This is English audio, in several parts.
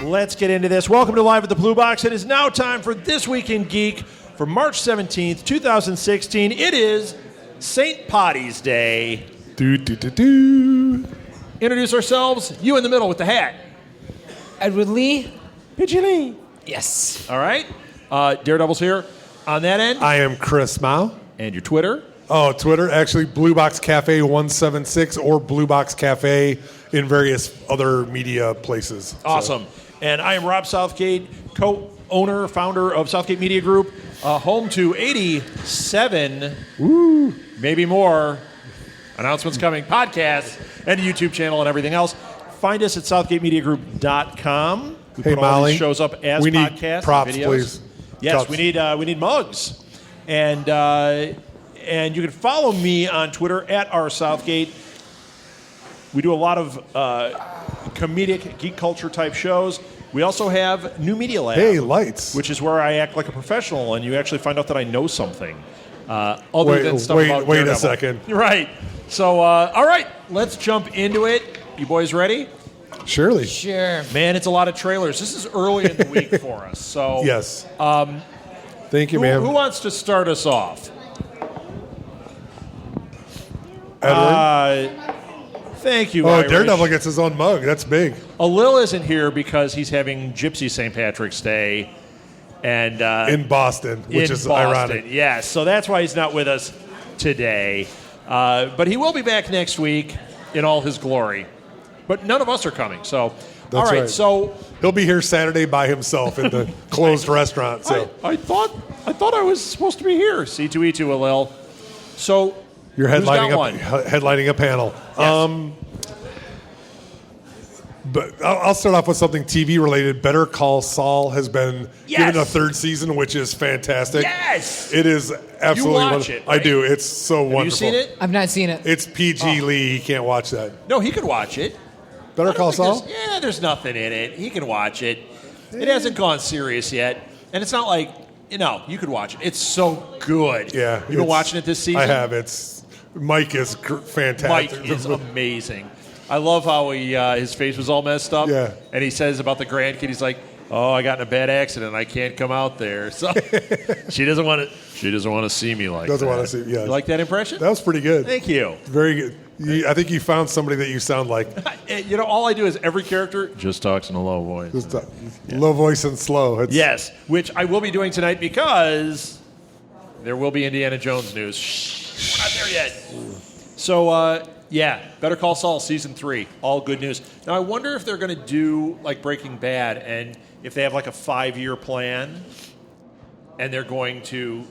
let's get into this. Welcome to Live at the Blue Box. It is now time for This Week in Geek for March 17th, 2016. It is St. Poddy's Day. Introduce ourselves. You in the middle with the hat. Edward Lee. Pidgey Lee. Yes. All right. Daredevil's here. On that end. I am Chris Mao. And your Twitter. Oh, Twitter, actually, Blue Box Cafe 176 or Blue Box Cafe in various other media places. Awesome. So. And I am Rob Southgate, co-owner, founder of Southgate Media Group, home to 87, maybe more, announcements coming, podcasts, and a YouTube channel and everything else. Find us at southgatemediagroup.com. We hey, put Molly, all these shows up as we podcasts. Need props, videos. Please. Yes, props. we need mugs. And you can follow me on Twitter at rsouthgate. We do a lot of comedic geek culture type shows. We also have New Media Lab. Hey, lights. Which is where I act like a professional, and you actually find out that I know something. Other than stuff about Wait Daredevil. a second. Right. So, all right, let's jump into it. You boys ready? Surely. Sure. Man, it's a lot of trailers. This is early in the week for us. So yes. Thank you, ma'am. Who wants to start us off? Edward? Thank you, Oh, Irish. Daredevil gets his own mug. That's big. Lil isn't here because he's having Gypsy St. Patrick's Day. And in Boston, which is ironic. Yes, so that's why he's not with us today. But he will be back next week in all his glory. But none of us are coming. So, That's all right. right. So he'll be here Saturday by himself in the closed restaurant. So I thought I was supposed to be here. C2E2, Lil. So you're headlining a panel. Yes. But I'll start off with something TV related. Better Call Saul has been given a third season, which is fantastic. Yes, it is absolutely. You watch it, right? I do. It's so wonderful. Have you seen it? I've not seen it. It's PG Lee. He can't watch that. No, he could watch it. Better Call Saul? There's nothing in it. He can watch it. It hasn't gone serious yet, and it's not like you could watch it. It's so good. Yeah, you've been watching it this season. I have. Mike is fantastic. Mike is amazing. I love how his face was all messed up. Yeah. And he says about the grandkid, he's like, "Oh, I got in a bad accident. I can't come out there." So she doesn't want to see me like that. Doesn't want to see. Yeah. You like that impression? That was pretty good. Thank you. Very good. I think you found somebody that you sound like. All I do is every character just talks in a low voice. Low voice and slow. Yes, which I will be doing tonight because there will be Indiana Jones news. Shh, we're not there yet. So, Better Call Saul Season 3. All good news. Now, I wonder if they're going to do like Breaking Bad and if they have like a 5-year plan and they're going to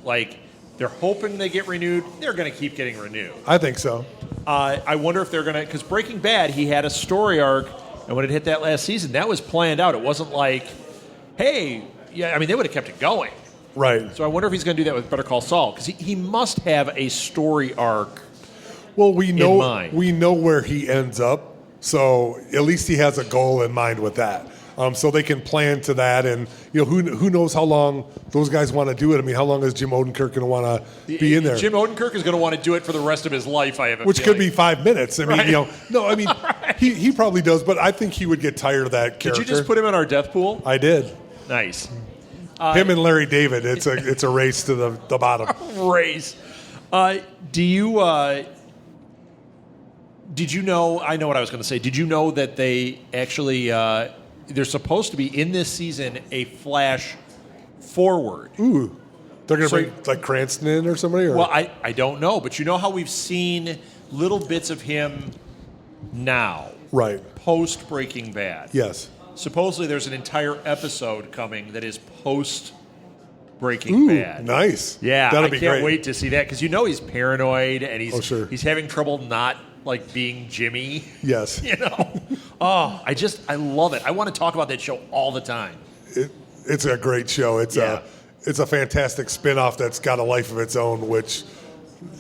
they're hoping they get renewed. They're going to keep getting renewed. I think so. I wonder if they're going to, because Breaking Bad, he had a story arc, and when it hit that last season, that was planned out. It wasn't like, hey, they would have kept it going. Right. So I wonder if he's going to do that with Better Call Saul, because he must have a story arc. Well, we know where he ends up, so at least he has a goal in mind with that. So they can plan to that, and who knows how long those guys want to do it. I mean, how long is Jim Odenkirk going to want to be in there? Jim Odenkirk is going to want to do it for the rest of his life. I have a which feeling. Could be 5 minutes. I mean, right. right. he probably does, but I think he would get tired of that character. Did you just put him in our death pool? I did. Nice. Him and Larry David. It's a race to the bottom. Race. Did you know? I know what I was going to say. Did you know that they actually? There's supposed to be in this season a flash forward. Ooh, they're going to bring Cranston in or somebody? Or? Well, I don't know, but you know how we've seen little bits of him now, right? Post Breaking Bad. Yes. Supposedly, there's an entire episode coming that is post Breaking Bad. Nice. Yeah, that'll be great. I can't wait to see that because he's paranoid and he's having trouble not being Jimmy. Yes. I love it. I want to talk about that show all the time. It's a great show. It's a fantastic spin-off that's got a life of its own, which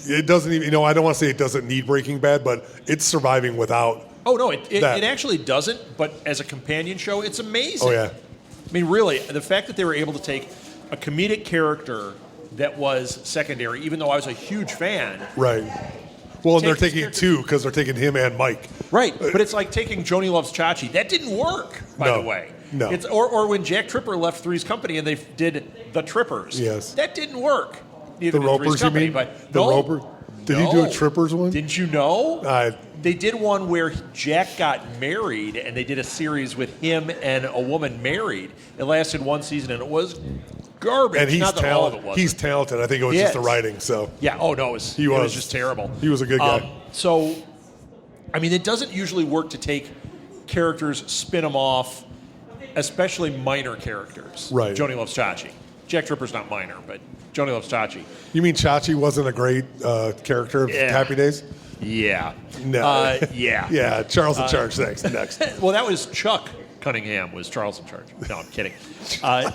it doesn't even, I don't want to say it doesn't need Breaking Bad, but it's surviving without. Oh, no, it actually doesn't, but as a companion show, it's amazing. Oh, yeah. I mean, really, the fact that they were able to take a comedic character that was secondary, even though I was a huge fan. Right. Well, and they're taking two because they're taking him and Mike. Right, but it's like taking Joni Loves Chachi. That didn't work, by the way. No. Or when Jack Tripper left Three's Company and they did The Trippers. Yes. That didn't work. Neither The did Three's Ropers, you Company, mean? But The no, Roper? Did he do a Trippers one? Didn't you know? They did one where Jack got married, and they did a series with him and a woman married. It lasted one season, and it was garbage. And he's Not that all of it talented. wasn't. He's talented. I think it was He just the is. writing. So Yeah. Oh no, it was just terrible. He was a good guy. So, I mean, it doesn't usually work to take characters, spin them off, especially minor characters. Right. Joni Loves Chachi. Jack Tripper's not minor, but Joni Loves Chachi. You mean Chachi wasn't a great character of Happy Days? Yeah. No. Yeah. Yeah. Charles in Charge. Next. Well, that was Chuck Cunningham was Charles in Charge. No, I'm kidding. Chuck.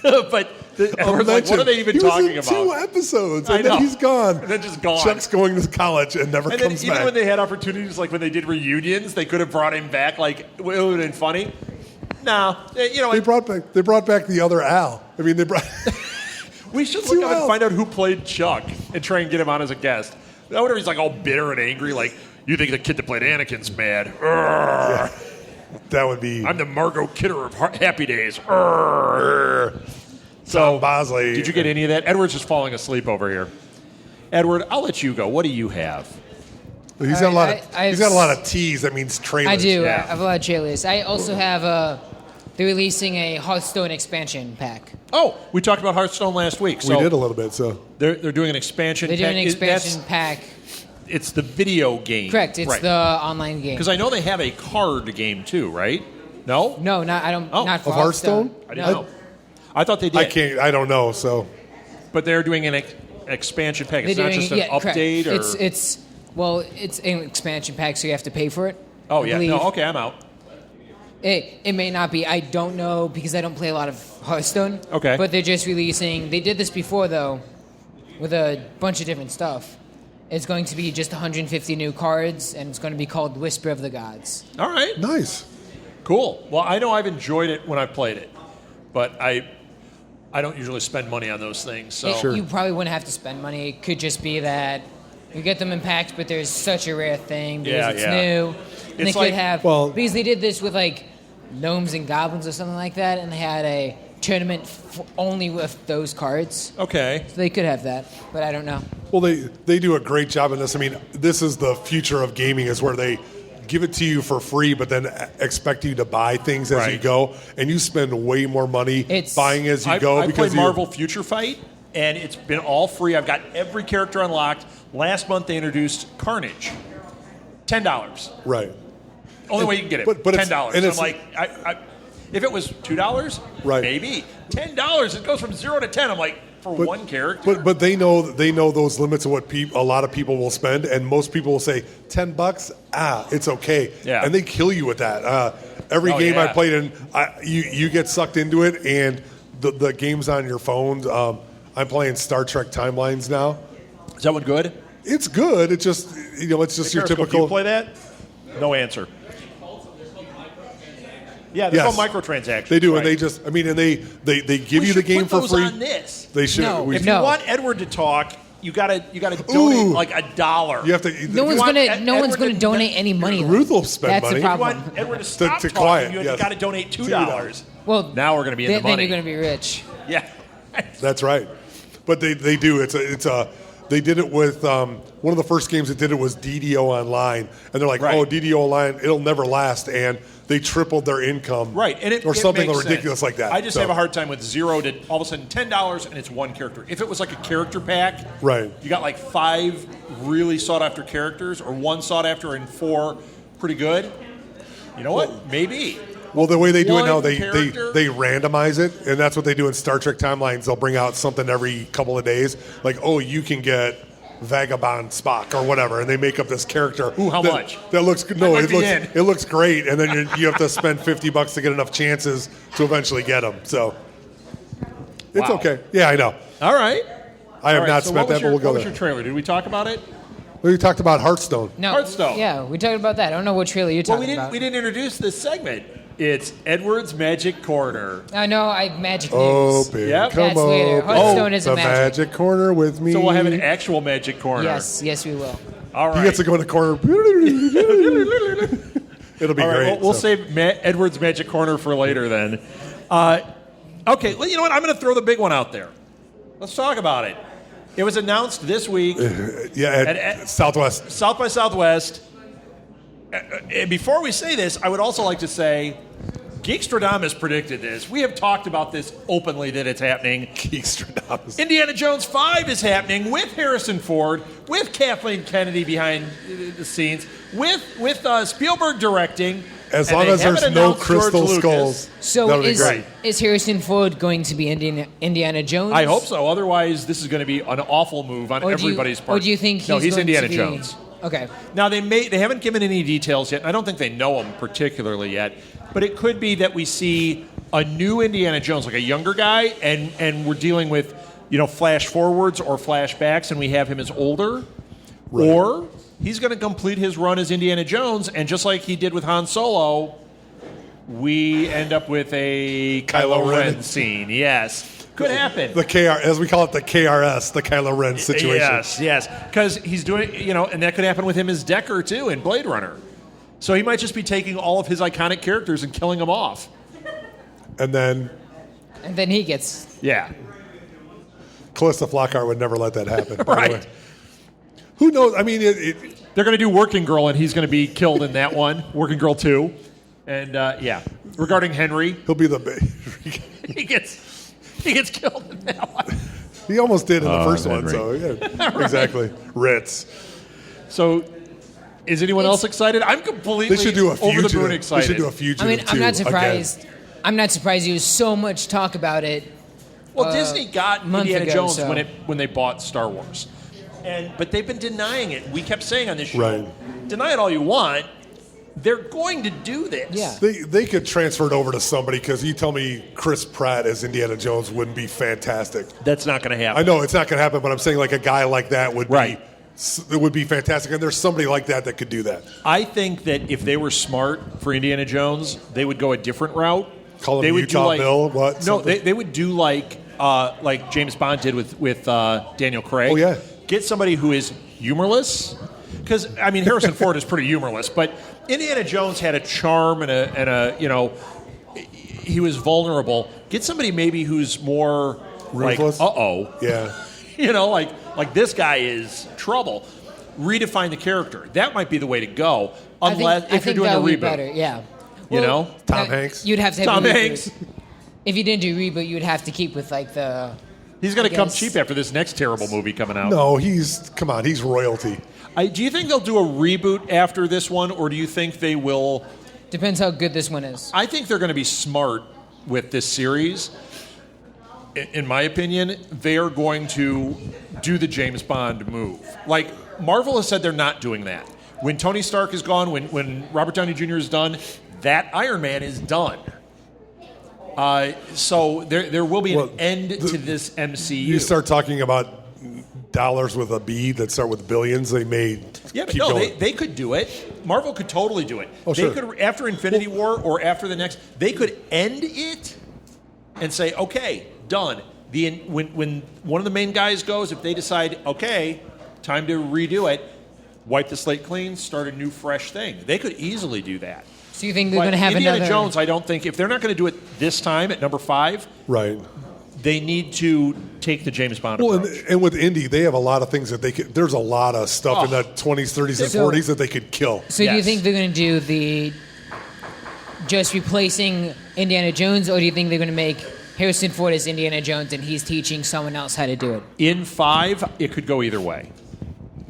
But everyone's like, what are they even talking he was about? in 2 episodes, and I know. then he's gone. And then just gone. Chuck's going to college and never And then comes even back. when they had opportunities, like when they did reunions, they could have brought him back. Like it would have been funny. No, you know, they brought back the other Al. I mean, they brought. we should Two look up and Al. find out who played Chuck and try and get him on as a guest. I wonder if he's like all bitter and angry, like you think the kid that played Anakin's mad. Yeah. That would be. I'm the Margot Kidder of Happy Days. So Bosley. Did you get any of that? Edward's just falling asleep over here. Edward, I'll let you go. What do you have? He's got a lot of. I- He's got a lot of T's. That means trailers. I do. Yeah. I have a lot of trailers. I also have they're releasing a Hearthstone expansion pack. Oh, we talked about Hearthstone last week. So We did a little bit. So they're doing an expansion. They're doing an pack. expansion pack. It's the video game. Correct. It's the online game. Because I know they have a card game too, right? No. No, not I don't. Oh, not for of Hearthstone? I didn't know. I thought they did. I can't. I don't know. So But they're doing an expansion pack. It's They're not doing just an correct. update, or It's an expansion pack, so you have to pay for it. oh I yeah, believe. no, okay, I'm out. It may not be. I don't know because I don't play a lot of Hearthstone. Okay. But they're just releasing. They did this before though, with a bunch of different stuff. It's going to be just 150 new cards, and it's going to be called Whisper of the Gods. All right, nice. cool. Well, I know I've enjoyed it when I've played it, but I don't usually spend money on those things. So You probably wouldn't have to spend money. It could just be that you get them in packs, but there's such a rare thing because Yeah, it's yeah. new. And It's they like- could have because they did this with like gnomes and goblins or something like that, and they had a tournament only with those cards. okay. So they could have that, but I don't know. Well, they do a great job in this. I mean, this is the future of gaming, is where they give it to you for free, but then expect you to buy things as you Right. go, and you spend way more money buying as you go. I because played Marvel Future Fight, and it's been all free. I've got every character unlocked. Last month they introduced Carnage, $10. Right. Only way you can get it. but it's- $10. and I'm it's- like, if it was $2, Right. maybe $10. It goes from 0 to 10. I'm like, for one character. But they know those limits of what a lot of people will spend, and most people will say $10. It's okay. Yeah. And they kill you with that. Every Oh, game I yeah. played in, you get sucked into it, and the games on your phones. I'm playing Star Trek Timelines now. Is that one good? It's good. It's just it's just your Periscope, typical. You play that? No answer. Yeah, there's Yes. no microtransactions. They do, right. and they just. I mean, and they give We you the should game put for those free. on this. They should. No. we If should- you want Edward to talk, you gotta donate Ooh. like $1. you have to. No one's want gonna. Ed- No one's Edward gonna to- donate any money. though. Ruth will spend That's money. the If you problem. want Edward to stop to talking, quiet, you yes. got to donate $2. Well, Now we're gonna be in the money. Then you're gonna be rich. Yeah. That's right. But they do. They did it with one of the first games that did it was DDO Online, and they're like, Right. oh, DDO Online, it'll never last, and they tripled their income, Right, and or something makes ridiculous sense. like that. I just So, have a hard time with 0 to all of a sudden $10 and it's one character. If it was like a character pack, Right. You got like 5 really sought after characters, or 1 sought after and 4 pretty good. You know what? Maybe. Well, the way they do it One now, they character. randomize it, and that's what they do in Star Trek Timelines. They'll bring out something every couple of days, like, oh, you can get Vagabond Spock or whatever, and they make up this character. Ooh, how that, much? That looks good. No, might it be looks in. it looks great, and then you have to spend $50 to get enough chances to eventually get them. So it's Wow. okay. Yeah, I know. All right. I have All right, not so spent what was that, but we'll go What was there. your trailer? Did we talk about it? We talked about Hearthstone. No, Hearthstone. Yeah, we talked about that. I don't know what trailer you're Well, talking about. we didn't introduce this segment. It's Edward's Magic Corner. I know. Magic news. Open, Yep. come That's later. open. Hearthstone isn't the magic. magic corner with me. So we'll have an actual Magic Corner. Yes, we will. All right. He gets to go in the corner. It'll be All right, great. We'll save Edward's Magic Corner for later then. Okay, well, you know what? I'm going to throw the big one out there. Let's talk about it. It was announced this week. At Southwest. South by Southwest. And before we say this, I would also like to say Geekstradamus predicted this. We have talked about this openly that it's happening. Geekstradamus. Indiana Jones 5 is happening with Harrison Ford, with Kathleen Kennedy behind the scenes, with Spielberg directing. As long as there's no crystal George skulls. So great. is Harrison Ford going to be Indiana Jones? I hope so. Otherwise, this is going to be an awful move on everybody's part. Or do you think he's No, he's going Indiana to be, Jones. Okay. Now, they haven't given any details yet, and I don't think they know him particularly yet, but it could be that we see a new Indiana Jones, like a younger guy, and we're dealing with, flash forwards or flashbacks, and we have him as older. Right. Or he's going to complete his run as Indiana Jones, and just like he did with Han Solo, we end up with a Kylo Ren scene. Yes. Could happen. As we call it, the KRS, the Kylo Ren situation. Yes. Because he's doing, and that could happen with him as Decker, too, in Blade Runner. So he might just be taking all of his iconic characters and killing them off. And then he gets... Yeah. Calista Flockhart would never let that happen. By the way. Right. Who knows? I mean, They're going to do Working Girl, and he's going to be killed in that one. Working Girl 2. And, regarding Henry. he'll be the... He gets killed in that one. He almost did in the first Henry. one, so yeah, right. Exactly. Ritz. So, is anyone else excited? I'm completely They should do a over the moon fugitive. excited. They should do a fugitive. I mean, I'm not 2 surprised. again. I'm not surprised there was so much talk about it. Well, Disney got month Indiana ago, Jones so- when they bought Star Wars, but they've been denying it. We kept saying on this show, Right. deny it all you want. They're going to do this. Yeah. They could transfer it over to somebody because you tell me Chris Pratt as Indiana Jones wouldn't be fantastic. That's not going to happen. I know it's not going to happen, but I'm saying like a guy like that would Right. be it would be fantastic, and there's somebody like that could do that. I think that if they were smart for Indiana Jones, they would go a different route. Call him they would Utah do like, Bill? What? No, Something? they would do like James Bond did with Daniel Craig. Oh, yeah. Get somebody who is humorless. Because, I mean, Harrison Ford is pretty humorless, but Indiana Jones had a charm and a he was vulnerable. Get somebody maybe who's more Ruthless? like, uh-oh. Yeah. Like this guy is trouble. Redefine the character. That might be the way to go, I unless if you're think doing a that would be reboot. better. Yeah. Tom Hanks? You'd have to have Tom a reboot. Hanks. If you didn't do reboot, you'd have to keep with like the. He's going I to come guess. cheap after this next terrible movie coming out. No, he's royalty. Do you think they'll do a reboot after this one, or do you think they will? Depends how good this one is. I think they're going to be smart with this series. In my opinion, they are going to do the James Bond move. Like, Marvel has said they're not doing that. When Tony Stark is gone, when Robert Downey Jr. is done, that Iron Man is done. So there will be an end to this MCU. You start talking about dollars with a B that start with billions. They may Yeah, but keep no, going. they could do it. Marvel could totally do it. Oh, they sure. could, after Infinity War or after the next, they could end it and say, okay, done. When one of the main guys goes, if they decide, okay, time to redo it, wipe the slate clean, start a new, fresh thing. They could easily do that. So you think they're But going to have Indiana another? Jones, I don't think, if they're not going to do it this time at number 5, Right. they need to take the James Bond Well, approach. and with Indy, they have a lot of things that they could. There's a lot of stuff in Oh. the 20s, 30s, and So- 40s that they could kill. So do you Yes. think they're going to do the just replacing Indiana Jones, or do you think they're going to make Harrison Ford as Indiana Jones and he's teaching someone else how to do it? In 5, it could go either way.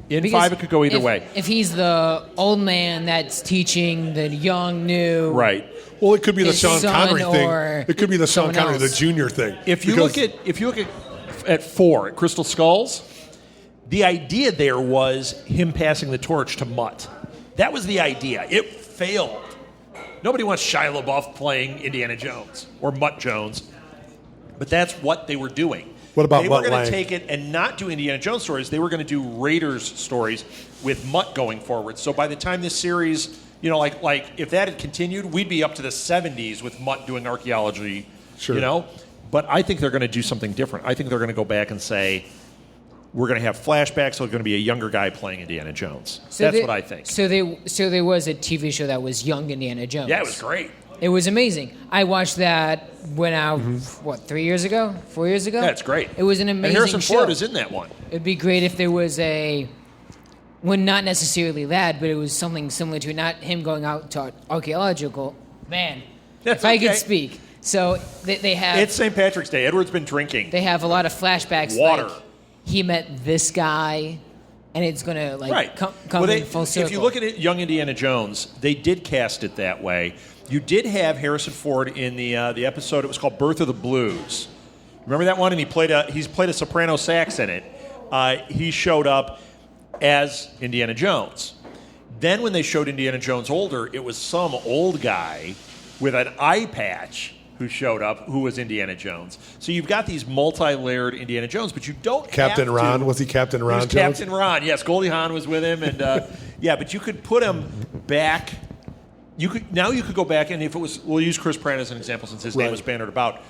In Because 5, it could go either if, way. If he's the old man that's teaching the young new, Right. Well, it could be the His Sean son Connery thing. or It could be the Sean someone Connery, the else. junior thing. If you Because- look at 4, at Crystal Skulls, the idea there was him passing the torch to Mutt. That was the idea. It failed. Nobody wants Shia LaBeouf playing Indiana Jones or Mutt Jones, but that's what they were doing. What about they were Mutt going Lange? to take it and not do Indiana Jones stories. They were going to do Raiders stories with Mutt going forward. So by the time this series, like if that had continued, we'd be up to the 70s with Mutt doing archaeology. Sure. But I think they're going to do something different. I think they're going to go back and say, we're going to have flashbacks. So it's going to be a younger guy playing Indiana Jones. That's what I think. So there was a TV show that was Young Indiana Jones. Yeah, it was great. It was amazing. I watched that when I, 3 years ago? 4 years ago? Yeah, it's great. It was an amazing show. And Harrison Ford is in that one. It'd be great if there was not necessarily that, but it was something similar to not him going out to archaeological. Man, That's if I okay. could speak. So they have... It's St. Patrick's Day. Edward's been drinking. They have a lot of flashbacks. Water. Like he met this guy, and it's going to come in full circle. If you look at it, Young Indiana Jones, they did cast it that way. You did have Harrison Ford in the episode. It was called Birth of the Blues. Remember that one? And he's played a soprano sax in it. He showed up as Indiana Jones. Then when they showed Indiana Jones older, it was some old guy with an eye patch who showed up, who was Indiana Jones. So you've got these multi-layered Indiana Jones, but you don't Captain have Ron? to. Was he Captain Ron He was Jones? Captain Ron, yes. Goldie Hawn was with him. And but you could put him back. You could go back, and if it was, we'll use Chris Pratt as an example since his name was bannered about.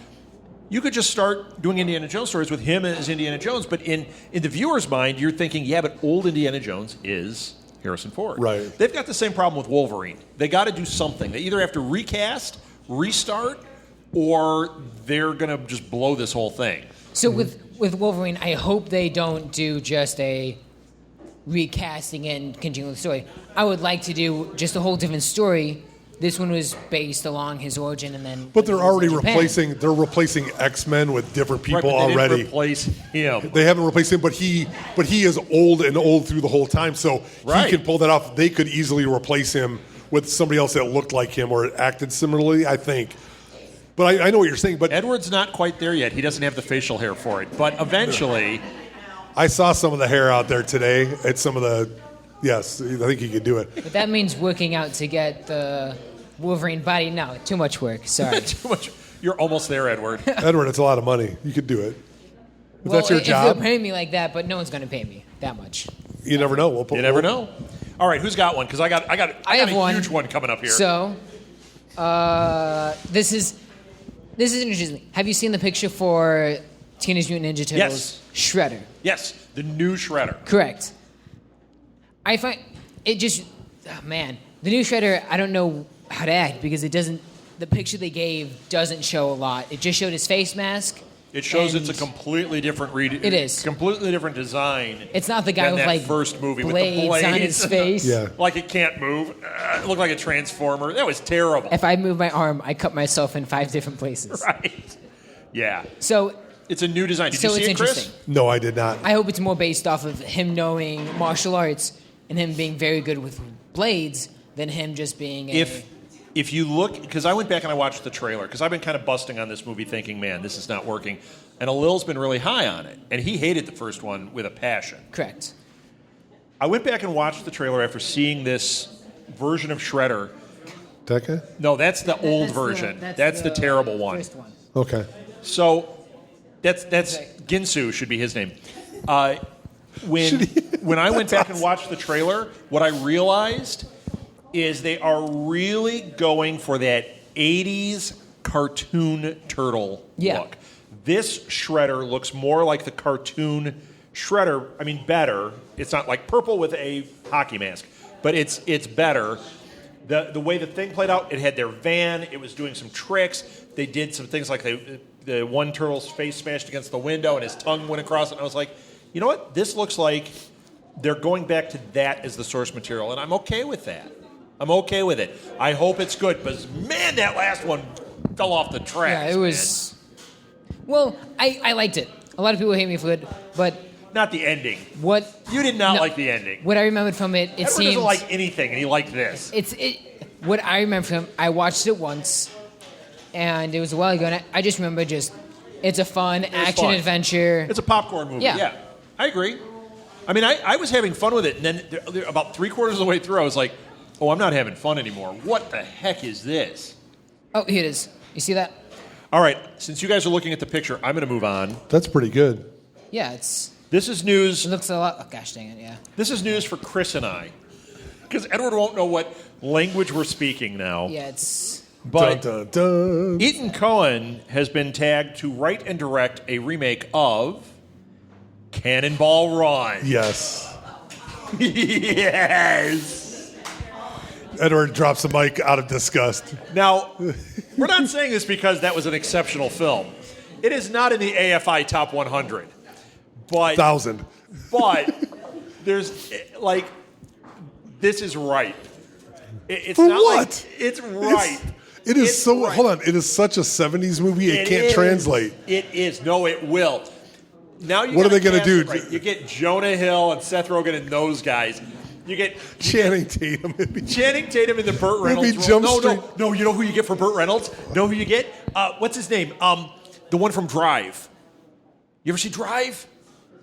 You could just start doing Indiana Jones stories with him as Indiana Jones, but in the viewer's mind, you're thinking, yeah, but old Indiana Jones is Harrison Ford. Right. They've got the same problem with Wolverine. They got to do something. They either have to recast, restart, or they're going to just blow this whole thing. So with Wolverine, I hope they don't do just a recasting and continuing the story. I would like to do just a whole different story. This one was based along his origin, and then. But they're already replacing. They're replacing X-Men with different people Right, but they already. didn't replace him. They haven't replaced him, but he is old through the whole time, so Right. he can pull that off. They could easily replace him with somebody else that looked like him or acted similarly, I think. But I know what you're saying. But Edward's not quite there yet. He doesn't have the facial hair for it. But eventually, I saw some of the hair out there today at some of the. Yes, I think he could do it. But that means working out to get the Wolverine body. No, too much work. Sorry. too much. You're almost there, Edward. Edward, it's a lot of money. You could do it. If that's your if job. they're paying me like that, but no one's going to pay me that much. You never know. You never know. All right, who's got one? Because I got have a one. huge one coming up here. So, this is interesting. Have you seen the picture for Teenage Mutant Ninja Turtles? Yes. Shredder. Yes, the new Shredder. Correct. I find it just, the new Shredder, I don't know how to act because it doesn't, the picture they gave doesn't show a lot. It just showed his face mask. It shows and it's a completely different It is. completely different design. It's not the guy than with that like first movie blades, with the blades on his face. Yeah. like it can't move. It looked like a transformer. That was terrible. If I move my arm, I cut myself in 5 different places. Right. Yeah. So It's a new design. Did you it's see it, Chris? interesting. No, I did not. I hope it's more based off of him knowing martial arts and him being very good with blades than him just being If you look, because I went back and I watched the trailer, because I've been kind of busting on this movie thinking, man, this is not working. And Alil's been really high on it. And he hated the first one with a passion. Correct. I went back and watched the trailer after seeing this version of Shredder. That guy? No, that's the old version. That's the terrible one. First one. Okay. So that's Ginsu should be his name. When I went back and watched the trailer, what I realized is they are really going for that 80s cartoon turtle look. This Shredder looks more like the cartoon Shredder. I mean, better. It's not like purple with a hockey mask, but it's better. The way the thing played out, it had their van. It was doing some tricks. They did some things like the one turtle's face smashed against the window and his tongue went across it. And I was like, you know what? This looks like they're going back to that as the source material, and I'm okay with that. I'm okay with it. I hope it's good, because, man, that last one fell off the tracks. Yeah, it was... Man. Well, I liked it. A lot of people hate me for it, but... Not the ending. What... You did not like the ending. What I remembered from it, Edward doesn't like anything, and he liked this. What I remember from I watched it once, and it was a while ago, and I just remember it's a fun action adventure. It's a popcorn movie. Yeah. Yeah, I agree. I mean, I was having fun with it, and then about 3/4 of the way through, I was like, oh, I'm not having fun anymore. What the heck is this? Oh, here it is. You see that? All right, since you guys are looking at the picture, I'm going to move on. That's pretty good. Yeah, it's... This is news. It looks a lot... Oh, gosh dang it, yeah. This is news for Chris and I. Because Edward won't know what language we're speaking now. Yeah, it's... But dun, dun, dun. Ethan Cohen has been tagged to write and direct a remake of Cannonball Run. Yes. Yes. Edward drops the mic out of disgust. Now, we're not saying this because that was an exceptional film. It is not in the AFI Top 100. But 1,000. But there's like this is right. It's For not what? like it's right. It is It's so. right. Hold on. It is such a '70s movie. It can't translate. It is. No, it will. Now you. What are they going gonna to do? Right. You get Jonah Hill and Seth Rogen and those guys. You get Channing Tatum. Channing Tatum in the Burt Reynolds Maybe role. Jump Street. No. You know who you get for Burt Reynolds? Know who you get? What's his name? The one from Drive. You ever see Drive?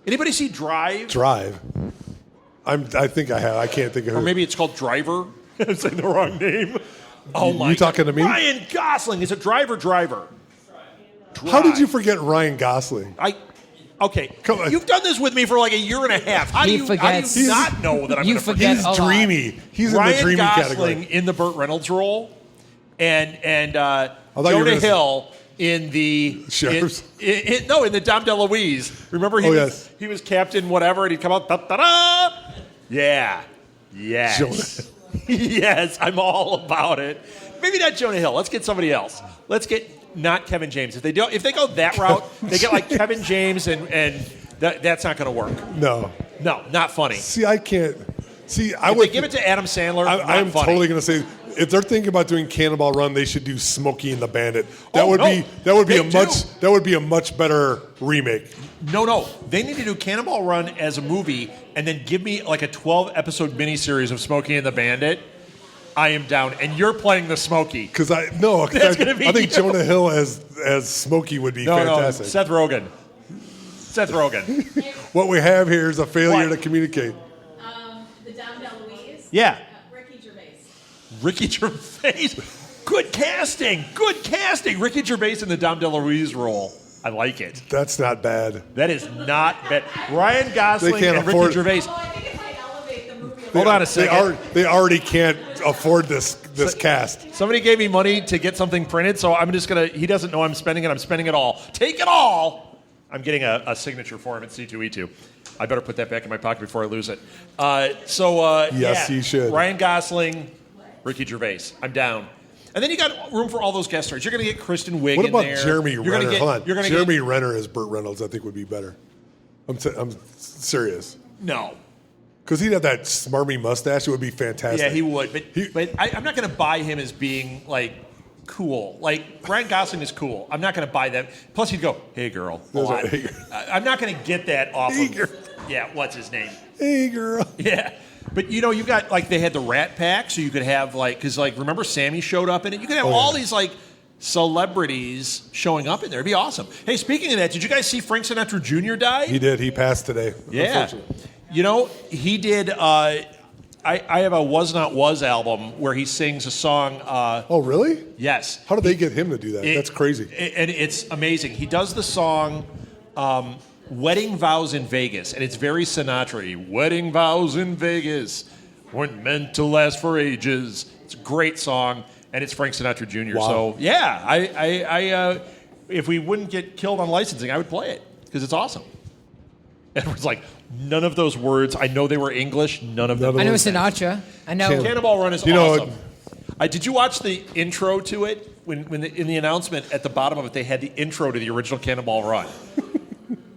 Anybody see Drive? Drive. I think I have. I can't think of Or who. maybe it's called Driver. I'm saying the wrong name. Oh my! You talking to me? Ryan Gosling is it Driver? Drive. How did you forget Ryan Gosling? Okay. Come on. You've done this with me for like a year and a half. How do you not know that I'm You going to forget He's a lot. dreamy. He's in Ryan the dreamy Gosling category. in the Burt Reynolds role, and thought you were Jonah gonna say- Hill in the Sheriff's? in the Dom DeLuise. Remember he was Captain whatever, and he'd come out. Da-da-da! Yeah. Yes. Jonah. Yes, I'm all about it. Maybe not Jonah Hill. Let's get somebody else. Let's get not Kevin James. If they go that route, they get like Kevin James, and that's not going to work. No. No, not funny. See, I can't. See, I If would they give it to Adam Sandler. I'm not funny. totally going to say if they're thinking about doing Cannonball Run, they should do Smokey and the Bandit. That Oh, would no. be They a much better remake. No. They need to do Cannonball Run as a movie and then give me like a 12-episode miniseries of Smokey and the Bandit. I am down. And you're playing the Smokey. Because I gonna be think you. Jonah Hill as Smokey would be fantastic. No, Seth Rogen. What we have here is a failure What? to communicate. The Dom DeLuise. Yeah. Ricky Gervais. Ricky Gervais. Good casting. Ricky Gervais in the Dom DeLuise role. I like it. That's not bad. That is not bad. Ryan Gosling can't and afford- Ricky Gervais. Well, I think it might elevate the movie. Hold on a second. They already can't afford this cast. Somebody gave me money to get something printed, so I'm just going to, he doesn't know I'm spending it. I'm spending it all. Take it all. I'm getting a signature for him at C2E2. I better put that back in my pocket before I lose it. Yes, you should. Ryan Gosling, Ricky Gervais. I'm down. And then you got room for all those guest stars. You're going to get Kristen Wiig What in about there. Jeremy You're gonna Renner? get- Hold on. You're gonna Jeremy get, Renner as Burt Reynolds, I think, would be better. I'm serious. No. Because he'd have that smarmy mustache. It would be fantastic. Yeah, he would. But I'm not going to buy him as being, like, cool. Like, Ryan Gosling is cool. I'm not going to buy that. Plus, he'd go, hey, girl. a That's lot. right, hey, girl. I'm not going to get that off Hey, of... girl. Yeah, what's his name? Hey, girl. Yeah. But, you got, like, they had the Rat Pack, so you could have, like... Because, like, remember Sammy showed up in it? You could have all these, like, celebrities showing up in there. It'd be awesome. Hey, speaking of that, did you guys see Frank Sinatra Jr. die? He did. He passed today. Yeah. Unfortunately. He did... I have a Was Not Was album where he sings a song... Oh, really? yes. How did they get him to do that? That's crazy. And it's amazing. He does the song Wedding Vows in Vegas, and it's very Sinatra-y. Wedding Vows in Vegas weren't meant to last for ages. It's a great song, and it's Frank Sinatra Jr. Wow. So, yeah, I if we wouldn't get killed on licensing, I would play it because it's awesome. Edward's like, none of those words. I know they were English. None of them. I know those- Sinatra. I know. Cannonball Run is You know, awesome. Did you watch the intro to it? When in the announcement at the bottom of it, they had the intro to the original Cannonball Run.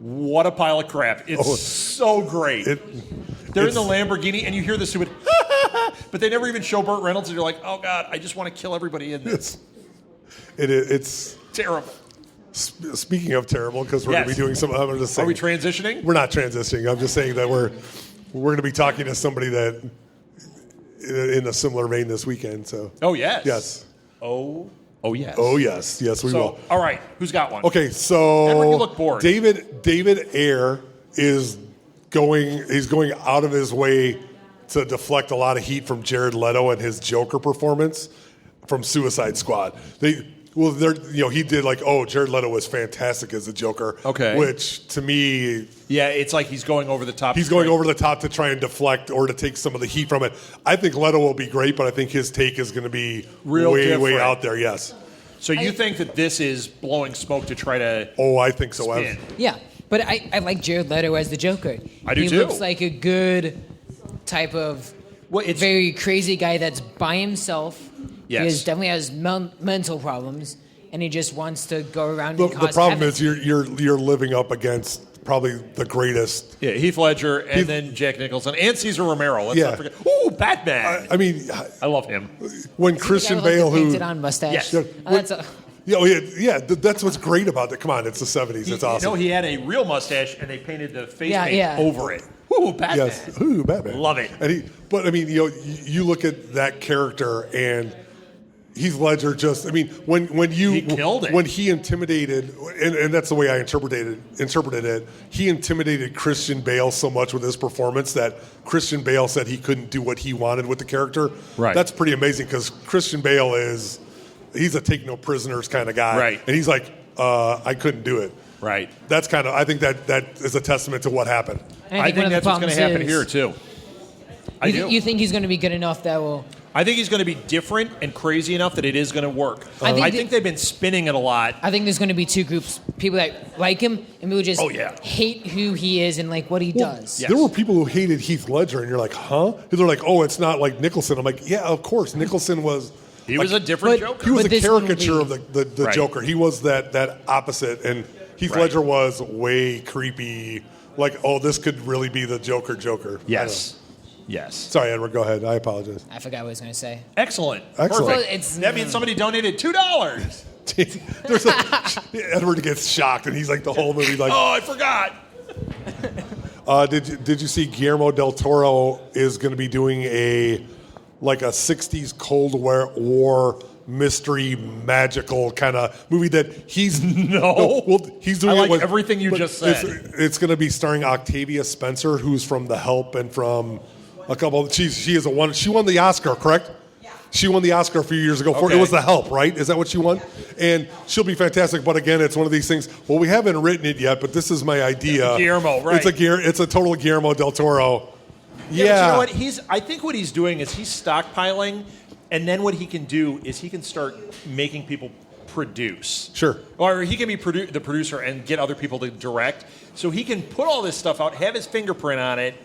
What a pile of crap. It's so great. They're in the Lamborghini, and you hear the stupid, but they never even show Burt Reynolds, and you're like, oh, God, I just want to kill everybody in this. It's Terrible. speaking of terrible, because we're going to be doing some. I'm just saying. Are we transitioning? We're not transitioning. I'm just saying that we're going to be talking to somebody that in a similar vein this weekend. So. Oh, yes. Yes. Oh, yes. Oh yes, yes we will. All right, who's got one? Okay, so Edward, you look bored. David Ayer is going out of his way to deflect a lot of heat from Jared Leto and his Joker performance from Suicide Squad. He did Jared Leto was fantastic as the Joker. Okay. Which to me, Yeah, it's like he's going over the top. he's going over the top to try and deflect or to take some of the heat from it. I think Leto will be great, but I think his take is going to be Real way different. out there. Yes. So you think that this is blowing smoke to try to Oh, I think so. spin? Yeah. But I like Jared Leto as the Joker. I do he too. Looks like a good type of very crazy guy that's by himself. Yes. He definitely has mental problems, and he just wants to go around The and cause problem havoc. is you're living up against probably the greatest. Yeah, Heath Ledger and then Jack Nicholson and Cesar Romero. Let's not forget. Ooh, Batman. I mean, I love him. When Christian Bale, who painted on mustache. Yes. That's what's great about it. Come on, it's the 70s. It's awesome. You know, he had a real mustache, and they painted the face paint yeah. over it. Ooh, Batman. Yes. Ooh, Batman. Love it. But I mean, you look at that character and Heath Ledger when he killed it. When he intimidated, and that's the way I interpreted it. He intimidated Christian Bale so much with his performance that Christian Bale said he couldn't do what he wanted with the character. Right. That's pretty amazing because Christian Bale he's a take no prisoners kind of guy. Right. And he's like, I couldn't do it. Right. That's I think that is a testament to what happened. I think that's what's going to happen here too. You think he's going to be good enough that will? I think he's going to be different and crazy enough that it is going to work. I think they've been spinning it a lot. I think there's going to be two groups: people that like him and people who just hate who he is and like what he does. There were people who hated Heath Ledger, and you're like, huh? They're like, oh, it's not like Nicholson. I'm like, yeah, of course. Nicholson was. He was a different Joker. He was a this caricature movie- of the Right. Joker. He was that opposite, and Heath Right. Ledger was way creepy. Like, oh, this could really be the Joker. Yes. Yes. Sorry, Edward. Go ahead. I apologize. I forgot what I was going to say. Excellent. Excellent. Perfect. That means somebody donated $2. There's Edward gets shocked, and he's like the whole movie like, Oh, I forgot. Did you see Guillermo del Toro is going to be doing a 60s Cold War mystery magical kind of movie that he's he's doing I like it with, everything you but just said. It's going to be starring Octavia Spencer, who's from The Help and from a couple. She won the Oscar, correct? Yeah. She won the Oscar a few years ago for it was The Help, right? Is that what she won? And she'll be fantastic. But again, it's one of these things. Well, we haven't written it yet, but this is my idea. Guillermo, right? It's a total Guillermo del Toro. Yeah. But you know what? I think what he's doing is he's stockpiling, and then what he can do is he can start making people produce. Sure. Or he can be the producer and get other people to direct. So he can put all this stuff out, have his fingerprint on it,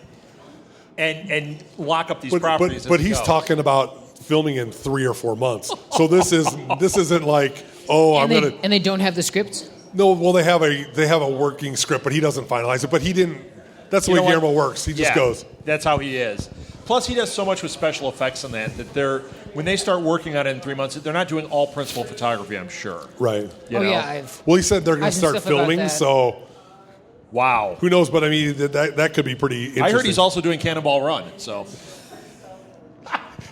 and lock up these properties. But he's talking about filming in 3 or 4 months. So this isn't like, oh, And they don't have the script? No, well they have a working script, but he doesn't finalize it. But he didn't. That's the way Guillermo works. He just goes. That's how he is. Plus, he does so much with special effects on that when they start working on it in 3 months, they're not doing all principal photography, I'm sure. Right. You know? Yeah. Well, he said they're going to start filming, so wow. Who knows? But I mean, that could be pretty interesting. I heard he's also doing Cannonball Run, so.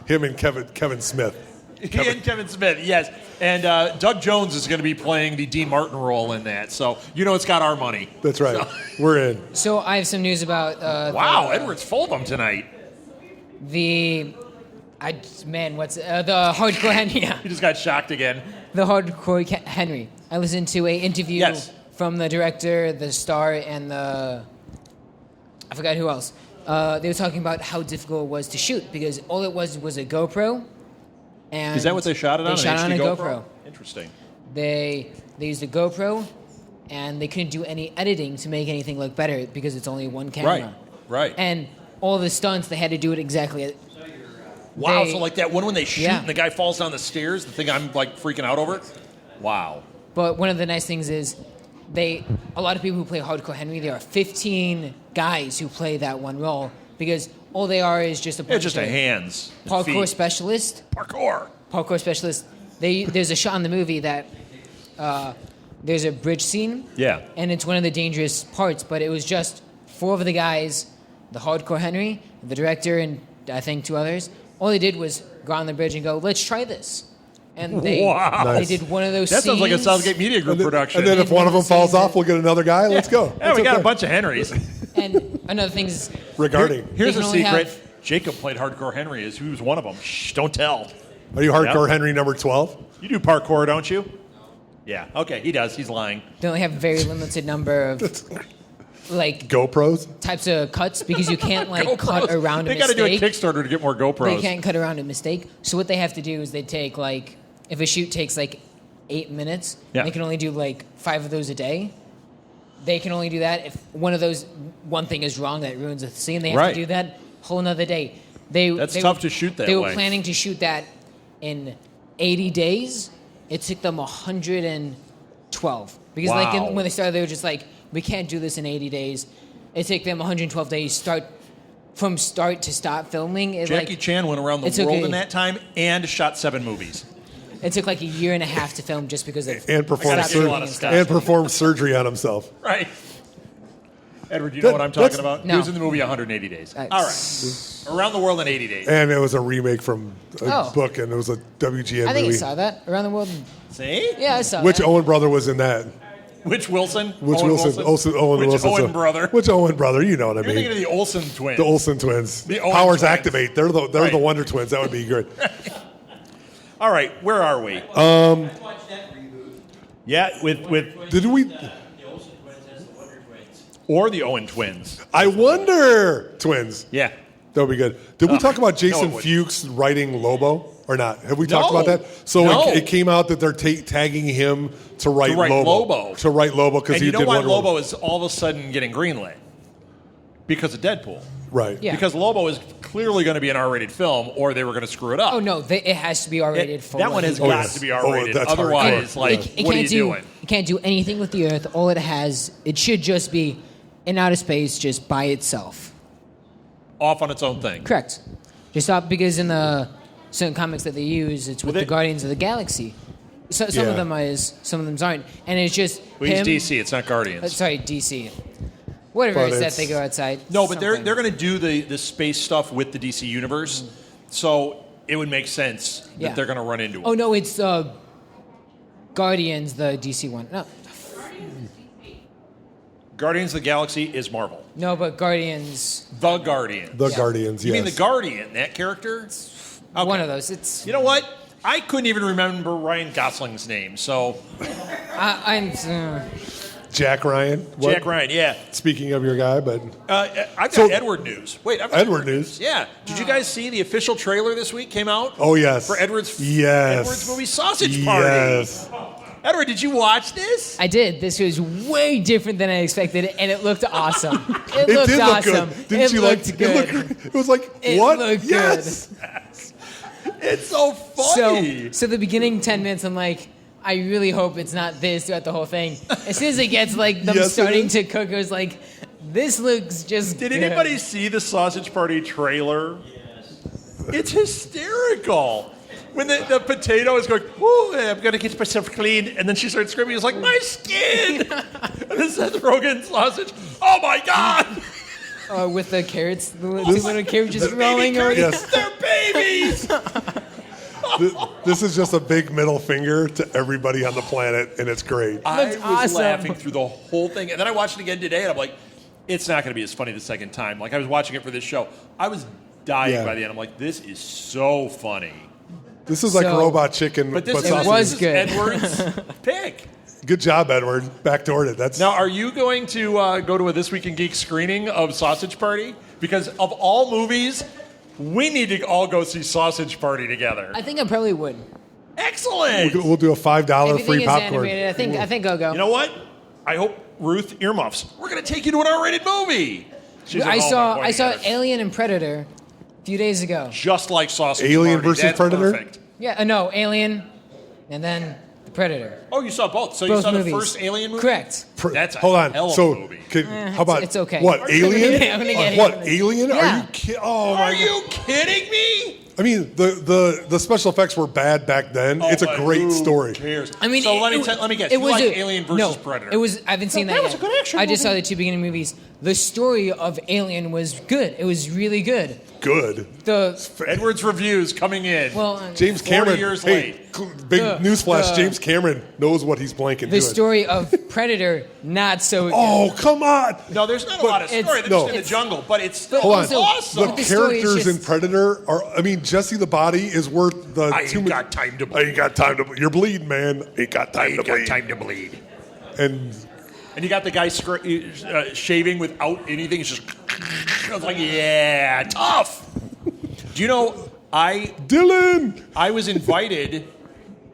Him and Kevin Smith. And Kevin Smith, yes. And Doug Jones is going to be playing the Dean Martin role in that, so it's got our money. That's right. We're in. So I have some news about. Wow, Edward's full of them tonight. The Hardcore Henry. He just got shocked again. The Hardcore Henry. I listened to an interview from the director, the star, and I forgot who else. They were talking about how difficult it was to shoot because all it was a GoPro. And is that what they shot it on? They shot it on a GoPro. Interesting. They used a GoPro, and they couldn't do any editing to make anything look better because it's only one camera. Right. And all the stunts, they had to do it exactly. Wow, so like that one when they shoot and the guy falls down the stairs, the thing I'm like freaking out over? Wow. But one of the nice things is a lot of people who play Hardcore Henry, there are 15 guys who play that one role because all they are is just a bunch just of a hands. parkour specialist. Parkour specialist. There's a shot in the movie that there's a bridge scene. Yeah. And it's one of the dangerous parts, but it was just 4 of the guys, the Hardcore Henry, the director, and I think 2 others. All they did was go on the bridge and go, let's try this. And they did one of those That scenes. sounds like a Southgate Media Group production. And then if one of them falls off, we'll get another guy. Let's go. Yeah, we got a bunch of Henrys. And another thing is... Here's a secret. have- Jacob played Hardcore Henry. He was one of them. Shh, don't tell. Are you Hardcore Henry number 12? You do parkour, don't you? Yeah. Okay, he does. He's lying. They only have a very limited number of... like GoPros types of cuts because you can't cut around a mistake. They got to do a Kickstarter to get more GoPros. They can't cut around a mistake. So what they have to do is they take if a shoot takes 8 minutes, they can only do 5 of those a day. they can only do that if one thing is wrong that ruins the scene. They have Right. to do that whole another day. That's tough to shoot that They way. were planning to shoot that in 80 days. It took them 112 because Wow. when they started, they were just like, we can't do this in 80 days. It took them 112 days from start to stop filming. Jackie Chan went around the it's world okay. in that time and shot 7 movies. It took like a year and a half to film just because of And performed stop filming and stuff. surgery on himself. Right. Edward, you know what I'm talking about? No. He was in the movie 180 Days. All right. Around the World in 80 Days. And it was a remake from a Oh. book, and it was a WGN I think movie. I saw that around the world. See? Yeah, I saw Which that. Owen brother was in that? Which Wilson? Which Owen Owen Which Wilson. Owen brother? Which Owen brother? You know what I You're mean. thinking of the Olsen twins. The Olsen twins. The Owen Powers twins. activate. They're the Right. Wonder Twins. That would be good. All right, where are we? Yeah, with Did we? or the Owen twins. I wonder. Twins. Yeah. That would be good. Did we talk about Jason it wouldn't. Fuchs writing Lobo or not? Have we talked No. about that? So No. it came out that they're tagging him to write Lobo. Lobo. To write Lobo because And he you know did why Wonder Woman. Lobo is all of a sudden getting greenlit? Because of Deadpool. Right. Yeah. Because Lobo is clearly going to be an R-rated film, or they were going to screw it up. Oh no, it has to be R-rated for that what one he has does. got yes. to be Oh, R-rated. that's Otherwise, hardcore. like, It what are can't you do. doing? It can't do anything with the Earth. All it has, it should just be in outer space, just by itself. Off on its own thing. Correct. Just not because in the certain comics that they use, it's with Well, the Guardians of the Galaxy. So, some Yeah. of them is, some of them aren't, and it's just We him. use DC. It's not Guardians. Sorry, DC. Whatever But it is that it's- they go outside. No, but something. they're going to do the space stuff with the DC universe, so it would make sense that Yeah. they're going to run into it. Oh no, it's Guardians, the DC one. No, Guardians of the Galaxy is Marvel. no, but Guardians, The Guardian. The Yeah. Guardians. You Yes. mean the Guardian? That character? Okay. one of those. It's You know what? I couldn't even remember Ryan Gosling's name. So I'm. Jack Ryan. What? Jack Ryan, yeah. Speaking of your guy, but I've got So- Edward news. Wait, I've got Edward news. Yeah. Did you guys see the official trailer this week came out? Oh yes. For Edward's Yes. movie Sausage Party. Yes. Edward, did you watch this? I did. This was way different than I expected, and it looked awesome. It It looked did look awesome. good. Didn't It you looked like? good. It was like It what? looked Yes. It's so funny. So the beginning 10 minutes, I'm like, I really hope it's not this throughout the whole thing. As soon as it gets like them Yes, it starting is. to cook, I was like, this looks just. Did good. anybody see the Sausage Party trailer? Yes. It's hysterical. When the potato is going, "Ooh, I'm going to get myself clean," and then she starts screaming, it's like, my skin! And then Seth Rogen sausage, oh my God! With the carrots, the two little carrots just rolling Baby over. carrots, they're babies! This is just a big middle finger to everybody on the planet, and it's great. I Looks was awesome. laughing through the whole thing. And then I watched it again today, and I'm like, it's not going to be as funny the second time. Like, I was watching it for this show. I was dying Yeah. by the end. I'm like, this is so funny. This is like So- Robot Chicken, But but this, sausage. was this good. is Edward's pick. Good job, Edward. Backdoored it. That's Now, are you going to go to a This Week in Geek screening of Sausage Party? Because of all movies, we need to all go see Sausage Party together. I think I probably would. Excellent! we'll do a $5 Everything free is popcorn. animated. I think I'll go. You know what? I hope Ruth earmuffs. We're going to take you to an R-rated movie. She's I like, "Oh, saw my I saw God." Alien and Predator a few days ago. Just like Sausage Alien Party. versus That's Predator? Perfect. Yeah, no, Alien, and then the Predator. Oh, you saw both. So you Both saw movies. the first Alien movie? Correct. That's a Hold on. hell of so, a movie. how about it's okay. What I'm gonna Alien? get- I'm gonna get What it. Alien? Are Yeah. you kidding? Oh my Are God. you kidding me? I mean, the special effects were bad back then. it's a but great who story. cares? I mean, so it- let me it- guess. It You was like a- Alien versus no, Predator? It was. I haven't seen that was yet. a good action I just movie. saw the two beginning movies. The story of Alien was good. It was really good. Good. The Edward's reviews coming in. well, James 40 Cameron. years hey, late. big The- newsflash. the- James Cameron knows what he's blanking. the doing. story of Predator not so good. Oh come on! no, there's not a But lot of story. it's- They're no. just in the it's- jungle, but it's still Hold on. Also, awesome. The But the story is characters in just- Predator are. I mean, Jesse the Body is worth the. I ain't got time to I ain't got time to. You're bleeding, man. Ain't got time to bleed. to bleed. And And you got the guy shaving without anything. It's just. I was like, yeah, tough. Do you know, I Dylan. was invited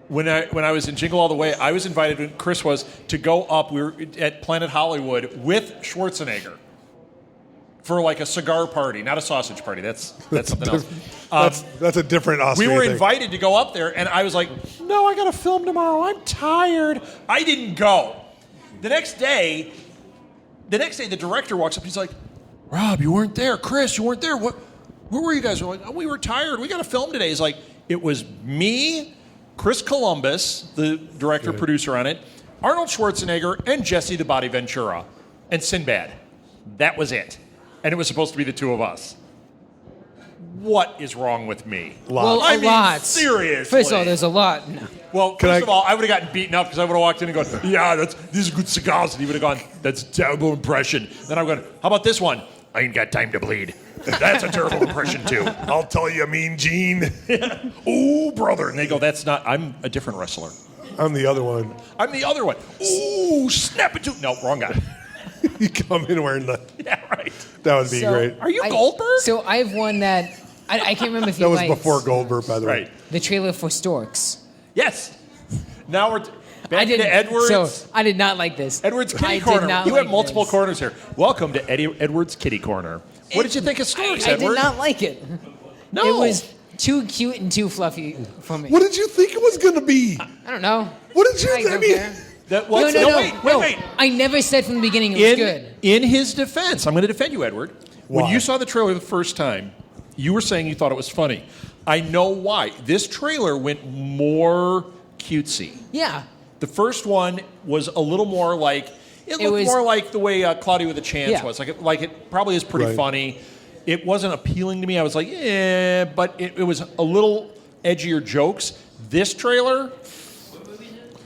when I was in Jingle All the Way, I was invited when Chris was to go up. We were at Planet Hollywood with Schwarzenegger for like a cigar party, not a sausage party. That's something else. That's a different Austrian We were thing. invited to go up there, and I was like, "No, I got to film tomorrow. I'm tired." I didn't go. The next day, the director walks up. He's like, "Rob, you weren't there. Chris, you weren't there. Where were you guys?" We're like, "Oh, we were tired. We got to film today." He's like, "It was me, Chris Columbus, the director producer on it, Arnold Schwarzenegger, and Jesse the Body Ventura, and Sinbad. That was it, and it was supposed to be the two of us." What is wrong with me? Well, I a mean, lot. seriously. First of all, there's a lot. No. Well, first of all, I would have gotten beaten up because I would have walked in and gone, "Yeah, these are good cigars," and he would have gone, "That's a terrible impression." Then I'm going, "How about this one? I ain't got time to bleed." That's a terrible impression too. I'll tell you, Mean Gene. Ooh, brother. And they go, "That's not. I'm a different wrestler. I'm the other one. I'm the other one." Ooh, snap it to. No, wrong guy. You come in wearing the. Yeah, right. That would be So- great. Are you Goldberg? So I have one that I can't remember if you That was liked before Goldberg, by the way. Right. the trailer for Storks. Yes. Now we're I back didn't. to Edwards. So I did not like this. Edwards I Kitty did Corner. not You like have multiple this. corners here. Welcome to Edwards Kitty Corner. What did you think of Storks, I Edward? did not like it. No. It was too cute and too fluffy for me. What did you think it was going to be? I don't know. What did you I think? don't care. That, No, no, wait. I never said from the beginning it was good. In his defense, I'm going to defend you, Edward. When Why? you saw the trailer the first time, you were saying you thought it was funny. I know why. This trailer went more cutesy. Yeah. The first one was a little more like it looked was- more like the way Cloudy with a Chance Yeah. was. Like it probably is pretty Right. funny. It wasn't appealing to me. I was like, yeah, but it was a little edgier jokes. This trailer,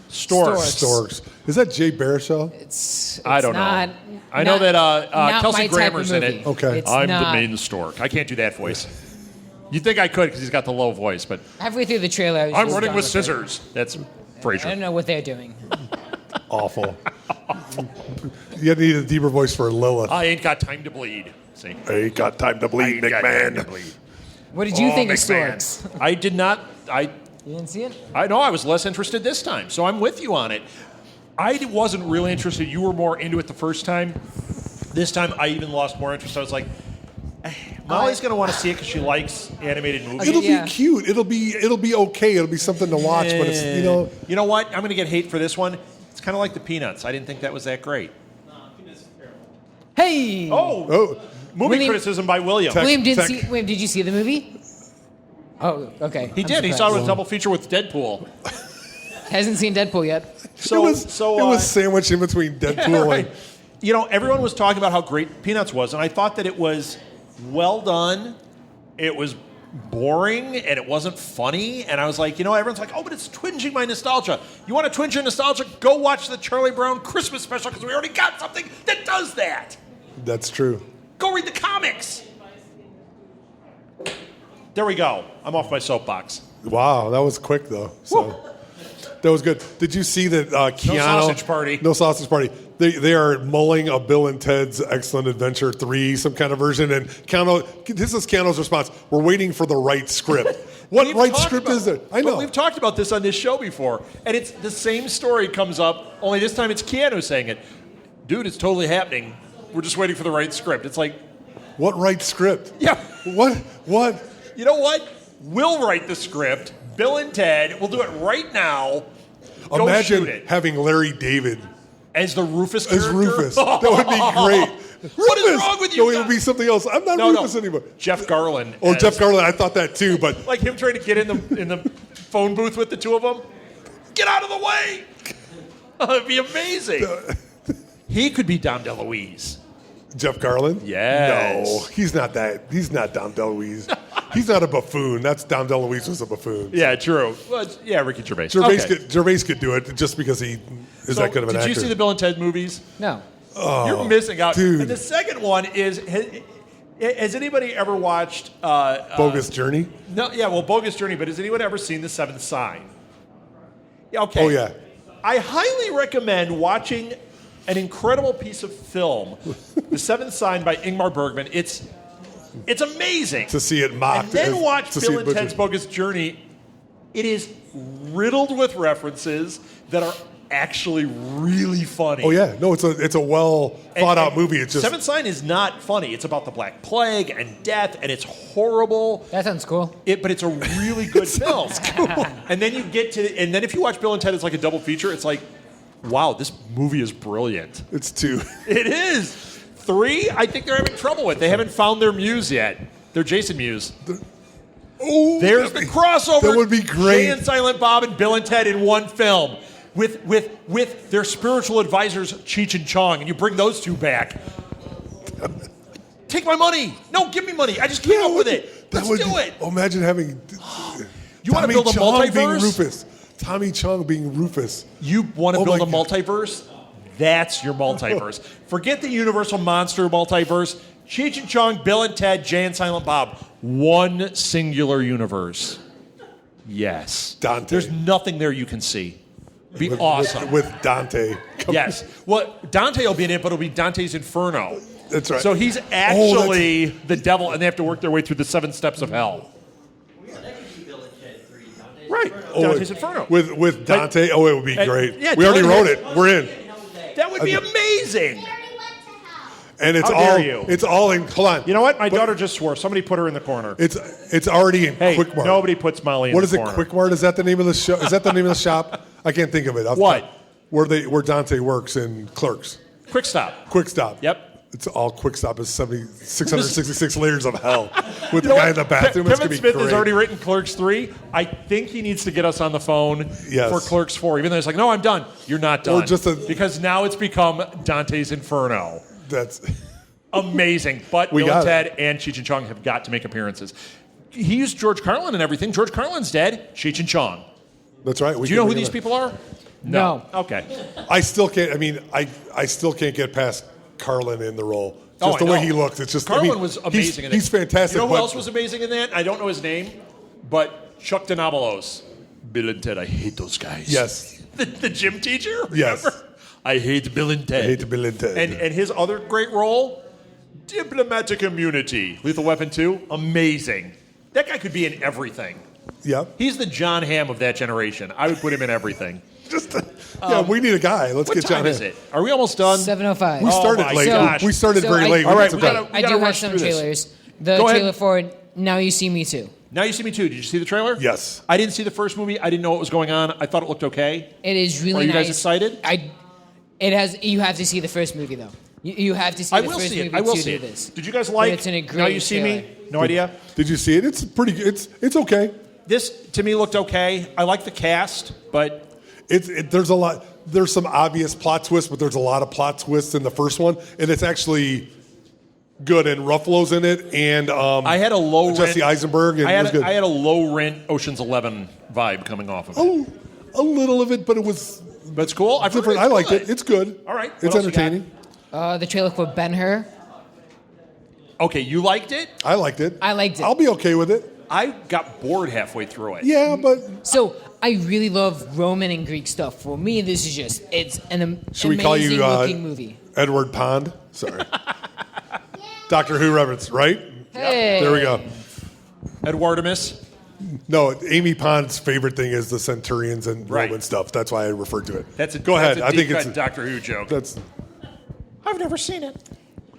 Storks. Is that Jay Baruchel? It's I don't not, know. I know that not Kelsey my type of Grammer's in movie. it. Okay. It's I'm not. the main stork. I can't do that voice. You think I could because he's got the low voice, but Halfway through the trailer, I was I'm just running done with it. scissors. That's I Frasier. don't know what they're doing. Awful. You need a deeper voice for Lilith. I ain't got time to bleed. See, I ain't got time to bleed, I ain't got time to McMahon. bleed. What did you Oh, think of McMahon. Storks? I did not. You didn't see it? I know I was less interested this time, so I'm with you on it. I wasn't really interested. You were more into it the first time. This time, I even lost more interest. I was like, Molly's going to want to see it because she likes animated movies. It'll Yeah. be cute. It'll be okay. It'll be something to watch. But it's You know what? I'm going to get hate for this one. It's kind of like the Peanuts. I didn't think that was that great. Hey! Oh, movie William- criticism by William. Tech- William tech- William, did you see the movie? Oh, okay. He I'm did. He surprised. saw it with a double feature with Deadpool. Hasn't seen Deadpool yet. So, it was sandwiched in between Deadpool right. and You know, everyone was talking about how great Peanuts was, and I thought that it was well done. It was boring, and it wasn't funny. And I was like, everyone's like, oh, but it's twinging my nostalgia. You want to twinge your nostalgia? Go watch the Charlie Brown Christmas special because we already got something that does that. that's true. Go read the comics. There we go. I'm off my soapbox. Wow, that was quick though. So that was good. Did you see that Keanu? sausage party. No sausage party. They are mulling a Bill and Ted's Excellent Adventure 3, some kind of version. And Keanu, this is Keanu's response. We're waiting for the right script. What We've right talked script about- is it? I but know. we've talked about this on this show before, and it's the same story comes up, only this time it's Keanu saying it. Dude, it's totally happening. We're just waiting for the right script. It's like, What right script? yeah, What? you know what? We'll write the script. Bill and Ted, we'll do it right now. Go Imagine shoot it. having Larry David As the Rufus as character? Rufus. That would be great. What is Rufus! wrong with you No, it would guys? be something else. I'm not No, Rufus anymore. Jeff Garland. Oh, as- Jeff Garland. I thought that too, but Like him trying to get in the phone booth with the two of them. Get out of the way! It'd be amazing. He could be Dom DeLuise. Jeff Garland? Yes. No, he's not that. He's not Dom DeLuise. He's not a buffoon. That's Dom DeLuise was a buffoon. Yeah, true. Well, yeah, Ricky Gervais. Gervais, Okay. Gervais could do it just because he is So, that good of an did actor. you see the Bill and Ted movies? No. You're missing out. dude. And the second one is, has anybody ever watched... Bogus Journey? No, yeah, well, Bogus Journey, but has anyone ever seen The Seventh Sign? Yeah, okay. Oh, yeah. I highly recommend watching an incredible piece of film, The Seventh Sign by Ingmar Bergman. It's amazing. To see it mocked. And then watch to see Bill it and Ted's butchered. Bogus Journey. It is riddled with references that are actually really funny. Oh yeah, no, it's a well thought out movie. It's just Seventh Sign is not funny. It's about the Black Plague and death, and it's horrible. That sounds cool. But it's a really good film. And then you get to, and then if you watch Bill and Ted, it's like a double feature. It's like, wow, this movie is brilliant. it's two. It is. 3, I think they're having trouble with. They haven't found their muse yet. Their Jason Muse. Oh, There's the crossover. That would be great. Jay and Silent Bob and Bill and Ted in one film with their spiritual advisors, Cheech and Chong, and you bring those two back. Take my money. No, give me money. I just came up with it. Let's do it. Oh, imagine having. You want to Tommy build a Chong being multiverse? Rufus. Tommy Chong being Rufus. You want to Oh build a my God. multiverse? That's your multiverse. Forget the Universal Monster multiverse. Cheech and Chong, Bill and Ted, Jay and Silent Bob. One singular universe. Yes. Dante. There's nothing there you can see. Be awesome. With Dante. Yes. Well, Dante will be in it, but it'll be Dante's Inferno. That's right. So he's actually the devil, and they have to work their way through the 7 steps of hell. Right. Dante's Inferno. With Dante. Oh, it would be and- great. yeah, we already Dylan wrote has- it. We're in. That would be amazing. And it's How all dare you. it's all in. Hold on. You know what? My But daughter just swore. Somebody put her in the corner. It's already in Hey, Quick Mart. nobody puts Molly in What the is it? corner. Quick Mart? Is that the name of the show? Is that the name of the shop? I can't think of it. What? Where Dante works in Clerks. Quick stop. Quick Stop. Yep. It's all Quick Stop is 666 layers of hell with the guy in the bathroom. It's Kevin gonna be Smith great. has already written Clerks 3. I think he needs to get us on the phone Yes. for Clerks 4. Even though it's like, no, I'm done. You're not done. Or just because now it's become Dante's Inferno. That's Amazing. But We Bill and got Ted and Cheech and Chong have got to make appearances. He used George Carlin and everything. George Carlin's dead. Cheech and Chong. that's right. Do you know who these people are? No. Okay. I still can't. I mean, I still can't get past Carlin in the role. Oh, Just I the way know. he looks. It's just Carlin I mean, was amazing in it. He's fantastic. You know who but- else was amazing in that? I don't know his name, but Chuck DeNovelos. Bill and Ted, I hate those guys. Yes. The gym teacher? Yes. Remember? I hate Bill and Ted. I hate Bill and Ted. And his other great role, Diplomatic Immunity. Lethal Weapon 2, amazing. That guy could be in everything. Yep. He's the John Hamm of that generation. I would put him in everything. We need a guy. Let's What get time John is Hamm. it? Are we almost done? 7:05. We started my late. gosh. We started So very I- late. All right, got we some gotta- time. I do have rush some through this. trailers. The Go ahead. trailer for Now You See Me Too. Now You See Me Too. Did you see the trailer? Yes. I didn't see the first movie. I didn't know what was going on. I thought it looked okay. It is really Are you nice. guys excited? It has. You have to see the first movie though. You have to see I the will first see movie it. I will to see do it. this. Did you guys But like it's in a Now great You See Me? trailer. No idea. Did you see it? It's pretty. It's okay. This, to me, looked okay. I like the cast, but There's a lot. There's some obvious plot twists, but there's a lot of plot twists in the first one, and it's actually good. And Ruffalo's in it, and I had a low Jesse rent, Eisenberg, and I it had was good. I had a low rent Ocean's 11 vibe coming off of it. a little of it, but it was But it's cool. I've heard different. it's I liked good. it. It's good. All right. What It's else you got? entertaining. The trailer for Ben-Hur. Okay, you liked it. I liked it. I liked it. I'll be okay with it. I got bored halfway through it. Yeah, but So I really love Roman and Greek stuff. For me, this is just it's an should we call amazing you looking movie. Edward Pond? Sorry. Doctor Who reference, right? Hey. There we go. Eduardimus. No, Amy Pond's favorite thing is the Centurions and Right. Roman stuff. That's why I referred to it. That's a go ahead. That's a I think deep it's cut Doctor Who joke. that's I've never seen it.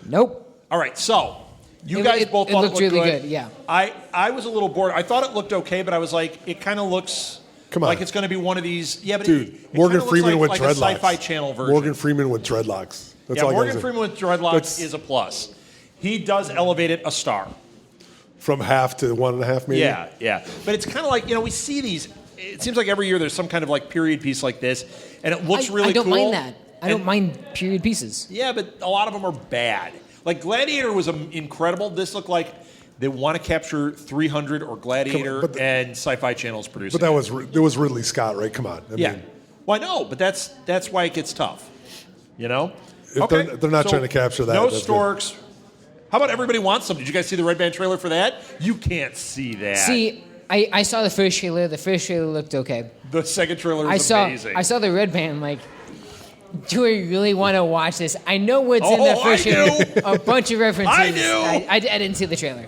Nope. All right, so you It- guys it- both it thought looked it looked really good. good, yeah. I was a little bored. I thought it looked okay, but I was like, it kind of looks Come on. like it's going to be one of these. Yeah, but dude. it Morgan kinda looks Freeman like, with like dreadlocks. a Sci-Fi Channel version. Morgan Freeman with dreadlocks. That's yeah, all I Morgan gotta say. Freeman with dreadlocks That's- is a plus. He does elevate it a star. From half to 1.5, maybe. Yeah, yeah. But it's kind of like, we see these. It seems like every year there's some kind of like period piece like this, and it looks really I don't cool. mind that. I don't And- mind period pieces. Yeah, but a lot of them are bad. Like Gladiator was incredible. This looked like they want to capture 300 or Gladiator, but and Sci-Fi Channel's producing. But it was Ridley Scott, right? Come on. I yeah. mean, Well, I know, but that's why it gets tough. If they're not trying to capture that, No that's good. storks. How about Everybody Wants Some? Did you guys see the Red Band trailer for that? You can't see that. See, I saw the first trailer. The first trailer looked okay. The second trailer I is saw amazing. I saw the red band. Like, do I really want to watch this? I know what's in that Oh, first I trailer. do. A bunch of references. I do. I didn't see the trailer.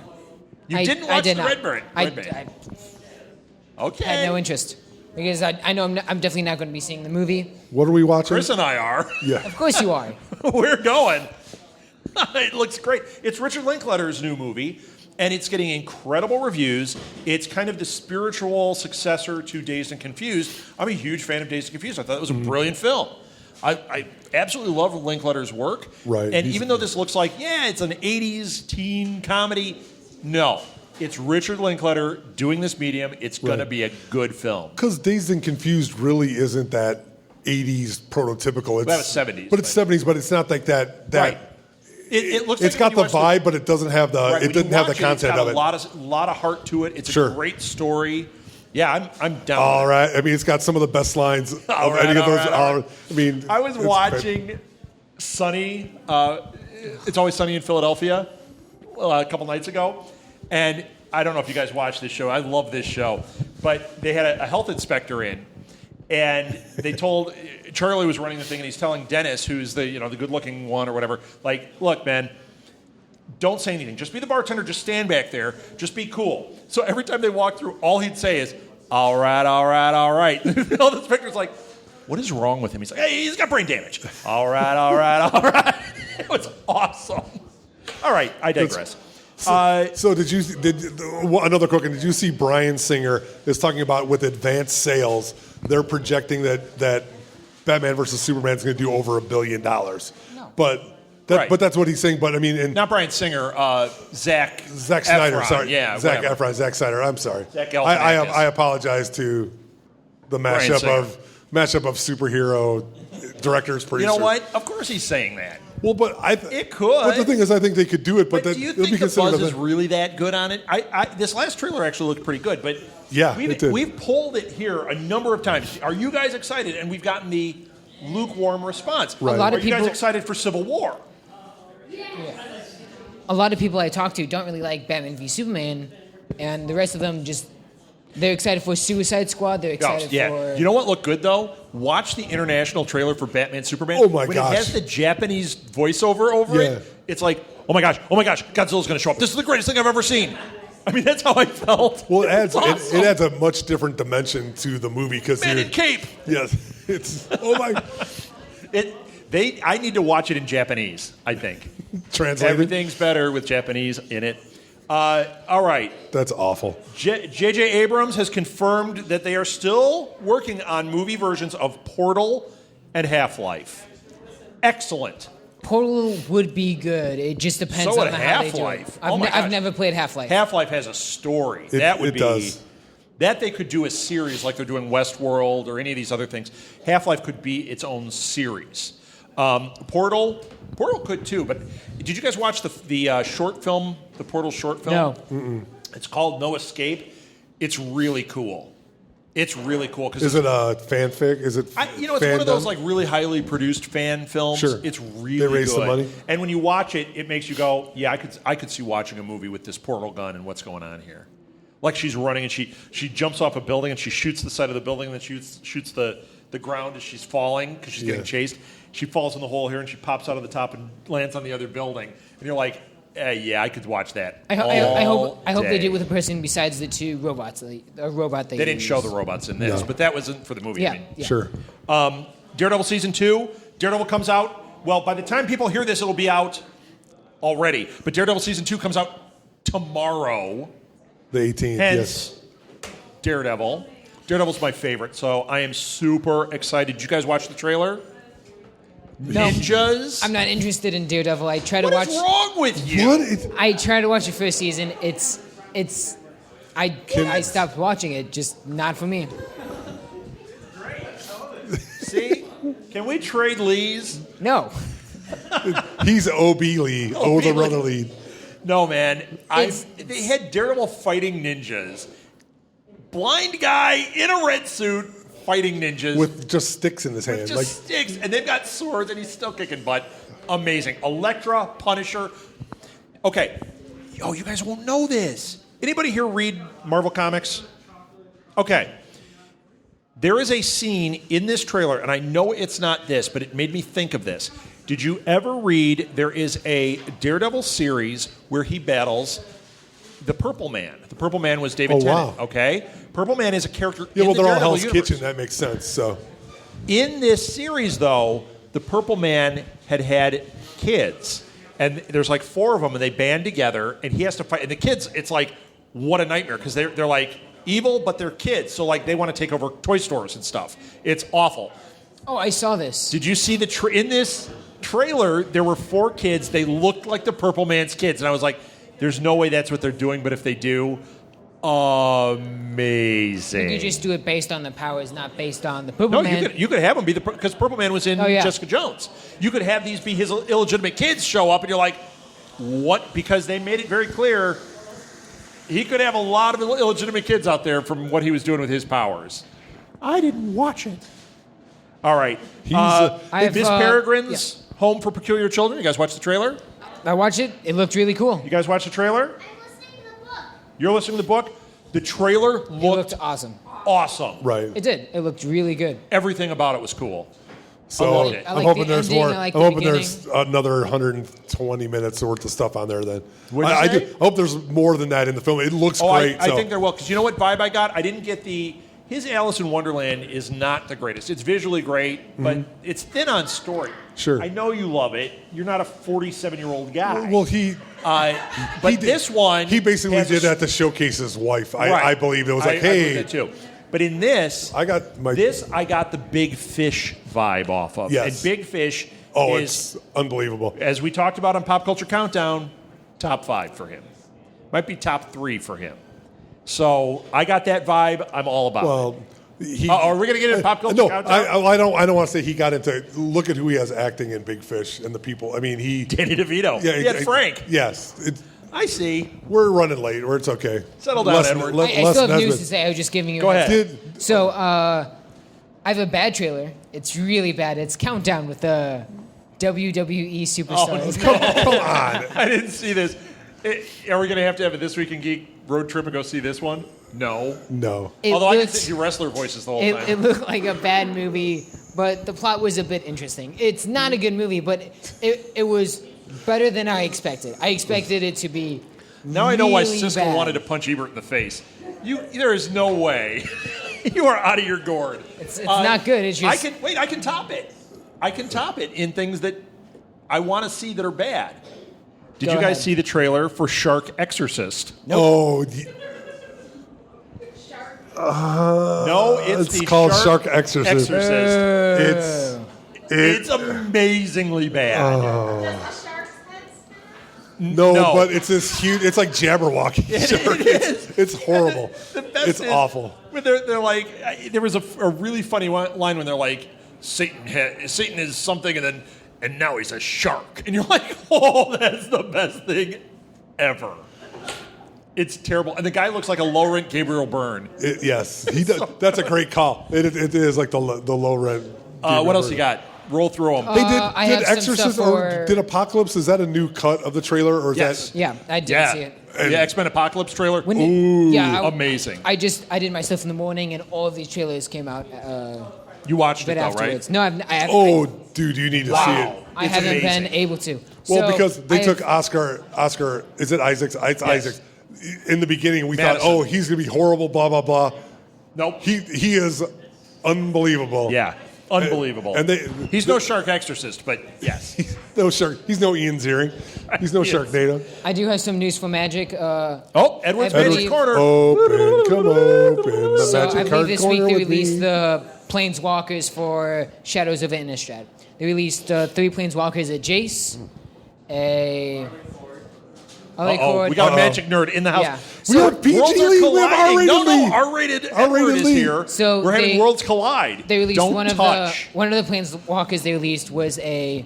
You I- didn't I watch did the not. Red Band. Okay. Had no interest because I know I'm definitely not going to be seeing the movie. What are we watching? Chris and I are. Yeah. Of course you are. We're going. It looks great. It's Richard Linklater's new movie, and it's getting incredible reviews. It's kind of the spiritual successor to Dazed and Confused. I'm a huge fan of Dazed and Confused. I thought it was a brilliant film. I absolutely love Linklater's work. Right. And even though this looks like, it's an 80s teen comedy, no. It's Richard Linklater doing this medium. It's going to be a good film. Because Dazed and Confused really isn't that 80s prototypical. It's That was 70s. But it's 70s, but it's not like that. Right. It looks it's like got when the you watch vibe, but it doesn't have the Right, it when doesn't you have the watch content of it. It's got a lot of heart to it. It's Sure. a great story. Yeah, I'm down. All with it. right. I mean, it's got some of the best lines of any of those. I mean, I was it's watching Sunny. It's Always Sunny in Philadelphia a couple nights ago, and I don't know if you guys watch this show. I love this show, but they had a health inspector in, and they told Charlie was running the thing, and he's telling Dennis, who's the the good-looking one or whatever, like, look, man. Don't say anything. Just be the bartender. Just stand back there. Just be cool. So every time they walk through, all he'd say is, all right, all right, all right. All the inspector's like, what is wrong with him? He's like, hey, he's got brain damage. All right, all right, all right. It was awesome. All right, I digress. So another quick one, did you see Bryan Singer is talking about with advanced sales, they're projecting that Batman versus Superman is going to do over $1 billion. No. But that's what he's saying. But I mean, not Bryan Singer, Zack Snyder. Efron. Sorry, Yeah, Zack whatever. Efron, Zack Snyder. I'm sorry. Zack I apologize to the mashup of superhero directors, producers. You know what? Of course he's saying that. Well, but it could. But the thing is, I think they could do it. But do you think the buzz is really that good on it? This last trailer actually looked pretty good. But yeah, it did. We've pulled it here a number of times. Are you guys excited? And we've gotten the lukewarm response. Right. A lot of Are you people guys excited for Civil War? A lot of people I talk to don't really like Batman v Superman, and the rest of them they're excited for Suicide Squad. They're excited for. You know what looked good though? Watch the international trailer for Batman Superman. Oh my when gosh! It has the Japanese voiceover over it. It's like, oh my gosh, Godzilla's going to show up. This is the greatest thing I've ever seen. I mean, that's how I felt. Well, it adds awesome. it adds a much different dimension to the movie because Man in cape. Yes, it's my. I need to watch it in Japanese, I think. Translated. Everything's better with Japanese in it. All right. That's awful. J.J. Abrams has confirmed that they are still working on movie versions of Portal and Half-Life. Excellent. Portal would be good. It just depends So on would how they do it. Half-Life. Oh my I've gosh. never played Half-Life. Half-Life has a story. It does. That they could do a series like they're doing Westworld or any of these other things. Half-Life could be its own series. Portal could too. But did you guys watch the short film, the Portal short film? No. Mm-mm. It's called No Escape. It's really cool. It's really cool because is it a fanfic? Is it? it's one of those like really highly produced fan films. Sure. It's really They raise good. some money. And when you watch it, it makes you go, "Yeah, I could see watching a movie with this portal gun and what's going on here." Like she's running and she jumps off a building and she shoots the side of the building and then shoots the ground as she's falling because she's getting chased. She falls in the hole here and she pops out of the top and lands on the other building. And you're like, yeah, I could watch that. I hope they do it with a person besides the two robots. They didn't show the robots in this, but that wasn't for the movie. Yeah, I mean. yeah. Sure. Daredevil season 2. Daredevil comes out. Well, by the time people hear this, it'll be out already. But Daredevil season 2 comes out tomorrow. The 18th. Hence, yes. Daredevil. Daredevil's my favorite, so I am super excited. Did you guys watch the trailer? No. Ninjas. I'm not interested in Daredevil. I try to What watch. is wrong with you? What? I tried to watch the first season. I stopped watching it. Just not for me. See? Can we trade Lees? No. He's OB Lee, older brother Lee. No, man. They had Daredevil fighting ninjas. Blind guy in a red suit fighting ninjas. With just sticks in his hand. Just sticks. And they've got swords and he's still kicking butt. Amazing. Elektra, Punisher. Okay. Oh, you guys won't know this. Anybody here read Marvel Comics? Okay. There is a scene in this trailer, and I know it's not this, but it made me think of this. Did you ever read there is a Daredevil series where he battles the Purple Man. The Purple Man was David Oh, Tennant. wow. Okay, Purple Man is a character. Yeah, in well, the they're all Daredevil Hell's universe. Kitchen. That makes sense. So, In this series, though, the Purple Man had kids, and there's like 4 of them, and they band together, and he has to fight. And the kids, it's like, what a nightmare, because they're like evil, but they're kids, so like they want to take over toy stores and stuff. It's awful. Oh, I saw this. Did you see in this trailer? There were 4 kids. They looked like the Purple Man's kids, and I was like, "There's no way that's what they're doing." But if they do, amazing. You could just do it based on the powers, not based on the Purple Man. You could have him be because Purple Man was in Jessica Jones. You could have these be his illegitimate kids show up, and you're like, what? Because they made it very clear he could have a lot of illegitimate kids out there from what he was doing with his powers. I didn't watch it. All right. Miss Peregrine's Home for Peculiar Children. You guys watch the trailer? I watched it. It looked really cool. You guys watch the trailer? I'm listening to the book. You're listening to the book? The trailer It looked awesome. awesome. right. It did. It looked really good. Everything about it was cool. So loved it. I I'm like hoping the there's ending, more. I like I'm the hoping there's another 120 minutes worth of stuff on there. Then What'd you I say? do. I hope there's more than that in the film. It looks Oh, great. I so. think there will. Because you know what vibe I got? I didn't get his Alice in Wonderland is not the greatest. It's visually great, but it's thin on story. Sure. I know you love it. You're not a 47-year-old guy. Well, he but this one, he basically has did that to showcase his wife. Right. I believe it was like, I believe hey, that too. But in this, I got the Big Fish vibe off of. Yes. And Big Fish Oh, is, it's unbelievable. as we talked about on Pop Culture Countdown, top 5 for him. Might be top 3 for him. So I got that vibe. I'm all about it. Well, Are we going to get into Pop Culture No, Countdown? I don't want to say he got into. Look at who he has acting in Big Fish and the people. I mean, Danny DeVito. Yeah, Frank. Yes, I see. we're running late, or it's okay. Settle down, Edward. I still have news to say. I was just giving you. Go ahead. So I have a bad trailer. It's really bad. It's Countdown with the WWE superstars. Come on. I didn't see this. Are we going to have it this Week in Geek road trip and go see this one? No. No. Although I can see your wrestler voices the whole time. It looked like a bad movie, but the plot was a bit interesting. It's not a good movie, but it was better than I expected. I expected it to be Now I know why really Siskel bad. wanted to punch Ebert in the face. There is no way. You are out of your gourd. It's not good. It's just I can top it. I can top it in things that I want to see that are bad. Did Go you guys ahead. see the trailer for Shark Exorcist? Oh, No, it's the called Shark Exorcist. It's amazingly bad. Does the shark's head spin? No, but it's this huge. It's like Jabberwocky shark. It's horrible. The best It's is awful. When they're like, there was a really funny line when they're like, Satan is something, and now he's a shark, and you're like, oh, that's the best thing ever. It's terrible, and the guy looks like a low rent Gabriel Byrne. Yes, he does. That's a great call. It is like the low rent. What else you got? Roll through them. Hey, I did have some Exorcist stuff or for- did Apocalypse? Is that a new cut of the trailer, or is Yes. that? Yeah, I did Yeah, see it. yeah. X-Men Apocalypse trailer. Amazing. I did my stuff in the morning, and all of these trailers came out You watched a bit it though, afterwards. right? No, I haven't. Oh, dude, you need to see it. I It's haven't amazing. been able to. Well, So, because they I took have- Oscar. Is it Isaacs? It's Isaacs. In the beginning, we Madison. thought, oh, he's gonna be horrible. Blah blah blah. Nope. He is unbelievable. Yeah, unbelievable. And he's no shark exorcist, but yes. no shark. He's no Ian Ziering. He's no Yes. Sharknado. I do have some news for Magic. Oh, Edward's I Magic believe- Corner. Open, come open. The So magic I card believe this week corner they with me. released the Planeswalkers for Shadows of Innistrad. They released 3 Planeswalkers: a Jace, a Uh-oh, we got a magic nerd in the house. Yeah. We have PG Worlds are League, we have colliding. R-rated No, league. R-rated R-rated Edward is league. here. So we're having they- Worlds Collide. They released Don't one of touch. the Planeswalkers they released was a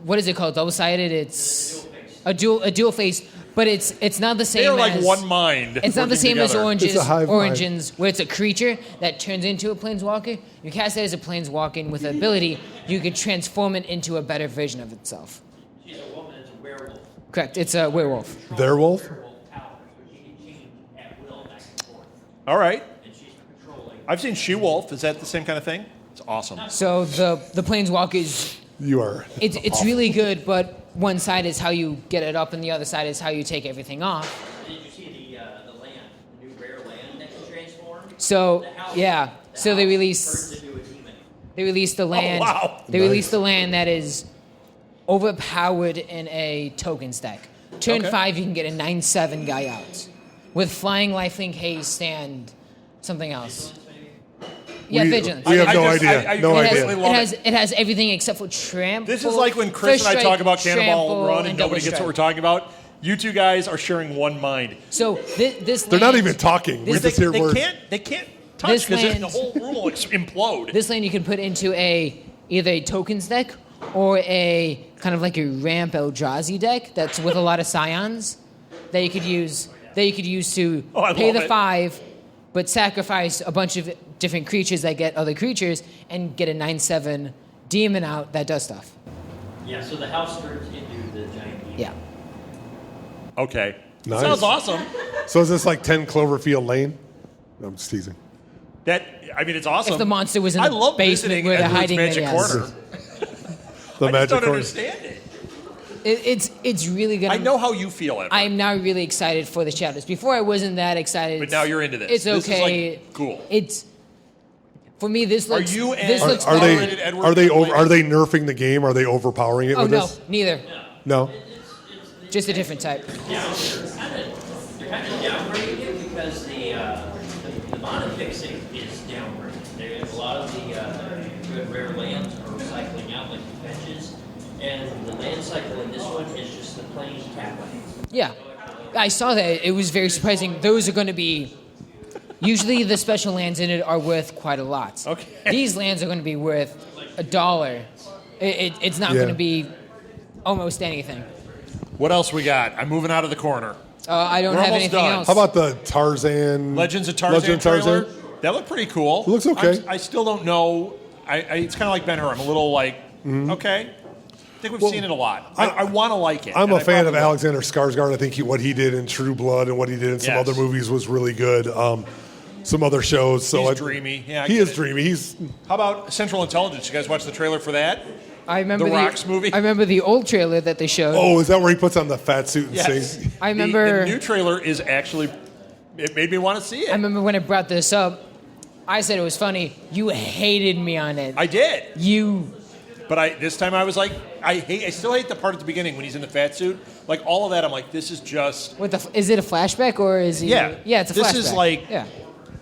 what is it called? Double-sided. It's a dual face, but it's not the same. They are like as, one mind. It's not the working same as together. It's a hive mind. Origins, where it's a creature that turns into a planeswalker. You cast it as a planeswalker, and with the ability, you can transform it into a better version of itself. She's a woman, it's a werewolf. Correct. It's a werewolf. Their wolf. Werewolf power, so she can change at will back and forth. All right. And she's controlling. I've seen She-Wolf. Is that the same kind of thing? It's awesome. So the planeswalkers, You are. it's really good, but one side is how you get it up, and the other side is how you take everything off. Did you see the land, the new rare land that can transform? So The house- yeah, the so they house release turns into a demon. they release the land. wow. They Nice. release the land that is overpowered in a tokens deck. Turn Okay. 5, you can get a 9/7 guy out with flying, lifelink, haste, and something else. Yeah, vigilance. We have I no just- idea. I no completely idea. love It has everything except for trample. This is like when Chris first and I strike, talk about Cannonball trample, Run and nobody double gets what we're strike. talking about. You two guys are sharing one mind. So this They're not land- even talking. We This- just hear words. They can't touch This because land- the whole room will implode. This land you can put into either a tokens deck or a kind of like a ramp Eldrazi deck that's with a lot of scions that you could use to Oh, I pay love the it. 5, but sacrifice a bunch of different creatures that get other creatures and get a 9/7 demon out that does stuff. Yeah, so the house turns into the giant demon. Yeah. Okay. Nice. Sounds awesome. So is this like 10 Cloverfield Lane? No, I'm just teasing. It's awesome. If the monster was in I the love basement visiting where they're Edward's hiding, then Magic yes. Corner. The I magic just don't corner. understand it. It's really gonna. I know how you feel, Edward. I'm now really excited for the Shadows. Before I wasn't that excited. But now you're into this. It's This is, okay. like, cool. It's for me. This looks. you This and- looks Are better. Rated they Edward are they Cullen. are they nerfing the game? Are they overpowering it Oh with no, this? neither. No. Just a different type. They're kind of downgrading it because the mana fixing is downgraded. There's a lot of the good rare lands are cycling out like the fetches, and the land cycle in this one is just the plain tap land. Yeah, I saw that. It was very surprising. Those are going to be. Usually, the special lands in it are worth quite a lot. Okay. These lands are going to be worth $1. It's not Yeah. going to be almost anything. What else we got? I'm moving out of the corner. I don't We're have almost anything done. else. How about the Tarzan? Legends of Tarzan trailer. That looked pretty cool. It looks okay. I still don't know. It's kind of like Ben-Hur. I'm a little like, okay. I think we've Well, seen it a lot. I want to like it. I'm and a I fan of probably will. Alexander Skarsgård. I think what he did in True Blood and what he did in some Yes. other movies was really good. Some other shows. So He's dreamy. Yeah, I he get is it. dreamy. He's How about Central Intelligence? You guys watch the trailer for that? I remember The Rock's movie? I remember the old trailer that they showed. oh, is that where he puts on the fat suit and Yes. sings? I remember. The new trailer is actually. It made me want to see it. I remember when I brought this up. I said it was funny. You hated me on it. I did, You. but this time I was like, I still hate the part at the beginning when he's in the fat suit. Like all of that, I'm like, this is just. Is it a flashback or is he? Yeah. Yeah, it's a This flashback. is like- Yeah.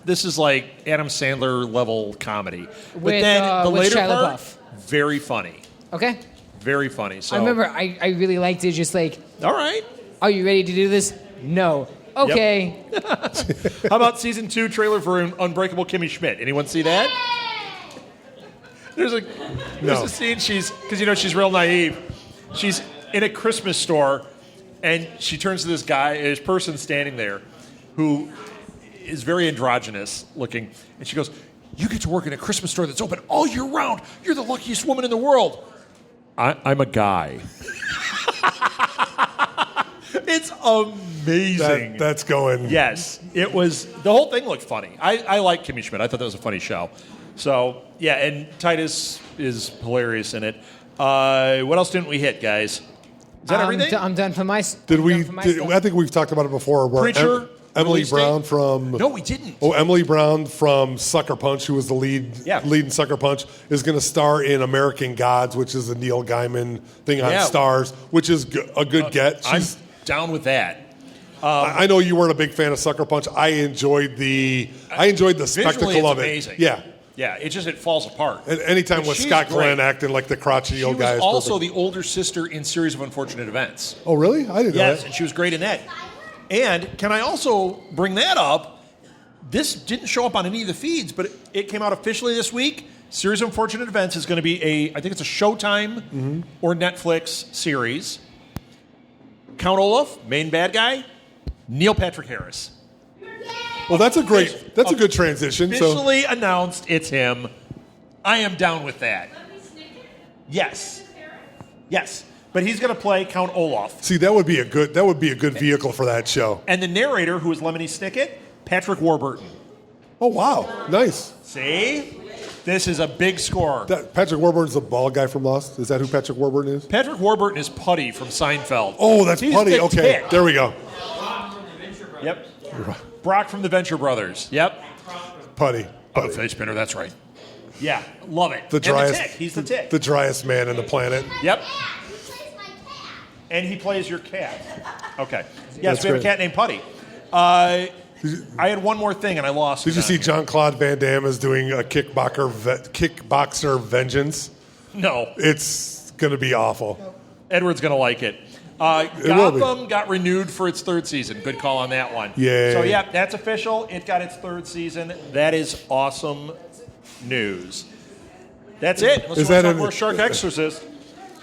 This is like Adam Sandler level comedy. But With, then the with later Shia part, LaBeouf. very funny, Okay. very funny. So I remember I really liked it. Just like, All right. are you ready to do this? No. Okay. How about season 2 trailer for Unbreakable Kimmy Schmidt? Anyone see that? There's a scene because she's real naive. She's in a Christmas store, and she turns to this person standing there, who is very androgynous looking, and she goes, "You get to work in a Christmas store that's open all year round. You're the luckiest woman in the world." I'm a guy. It's amazing. That's going. Yes, it was. The whole thing looked funny. I like Kimmy Schmidt. I thought that was a funny show. So yeah, and Titus is hilarious in it. What else didn't we hit, guys? Is that everything? I'm done for my. Did we? done for my Did, stuff. I think we've talked about it before. Where Preacher, Emily release Brown date? from. No, we didn't. Oh, Emily Brown from Sucker Punch, who was the lead in Sucker Punch, is going to star in American Gods, which is a Neil Gaiman thing on Yeah. Stars, which is a good get. I'm down with that. I know you weren't a big fan of Sucker Punch. I enjoyed the Visually, spectacle it's of it. amazing. Yeah. Yeah, it falls apart. And anytime But with she's Scott great. Glenn acting like the crotchety She old guy was is also perfect. the older sister in Series of Unfortunate Events. Oh, really? I didn't know Yes, that. and she was great in that. And can I also bring that up? This didn't show up on any of the feeds, but it came out officially this week. Series of Unfortunate Events is going to be I think it's a Showtime or Netflix series. Count Olaf, main bad guy, Neil Patrick Harris. Well, that's a good transition. So Officially announced it's him. I am down with that. Yes. Yes. But he's going to play Count Olaf. see, that would be a good vehicle for that show. And the narrator, who is Lemony Snicket, Patrick Warburton. Oh, wow. Nice. See? This is a big score. Patrick Warburton's the bald guy from Lost. Is that who Patrick Warburton is? Patrick Warburton is Poddy from Seinfeld. Oh, that's He's Poddy. the Okay, tick. there we go. Yep. Brock from the Venture Brothers. Yep. Poddy. Oh, the face spinner. That's right. Yeah, love it. The driest. And the tick. He's the tick. The driest man in the planet. Yep. Where's my cat? And he plays your cat. Okay. Yes, That's we have a great. cat named Poddy. I had one more thing and I lost it. Did you see Jean-Claude Van Damme is doing a kickboxer vengeance? No. It's going to be awful. Edward's going to like it. will be. Gotham got renewed for its third season. Good call on that one. Yay. So, yeah, that's official. It got its third season. That is awesome news. That's it. Unless Is you want that to talk an- more Shark Exorcist.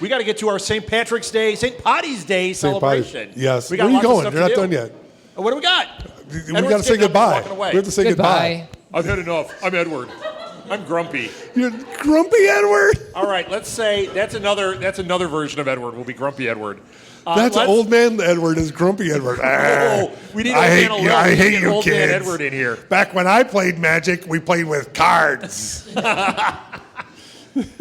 We got to get to our St. Patrick's Day, St. Poddy's Day St. Poddy's. celebration. Yes. We got Where are you lots of going? stuff You're not to do. done yet. What do we got? We Edward's got to say getting up and goodbye. walking away. We have to say goodbye. I've had enough. I'm Edward. I'm grumpy. You're grumpy, Edward. All right, let's say that's another version of Edward. Will be Grumpy Edward. That's let's- old man Edward is grumpy Edward. Oh, we need I hate old you. man I Alert. We hate need you, old man kids. Edward in here. Back when I played Magic, we played with cards.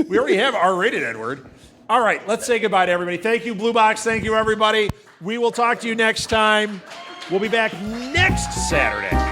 We already have R-rated Edward. All right, let's say goodbye to everybody. Thank you, Blue Box. Thank you, everybody. We will talk to you next time. We'll be back next Saturday.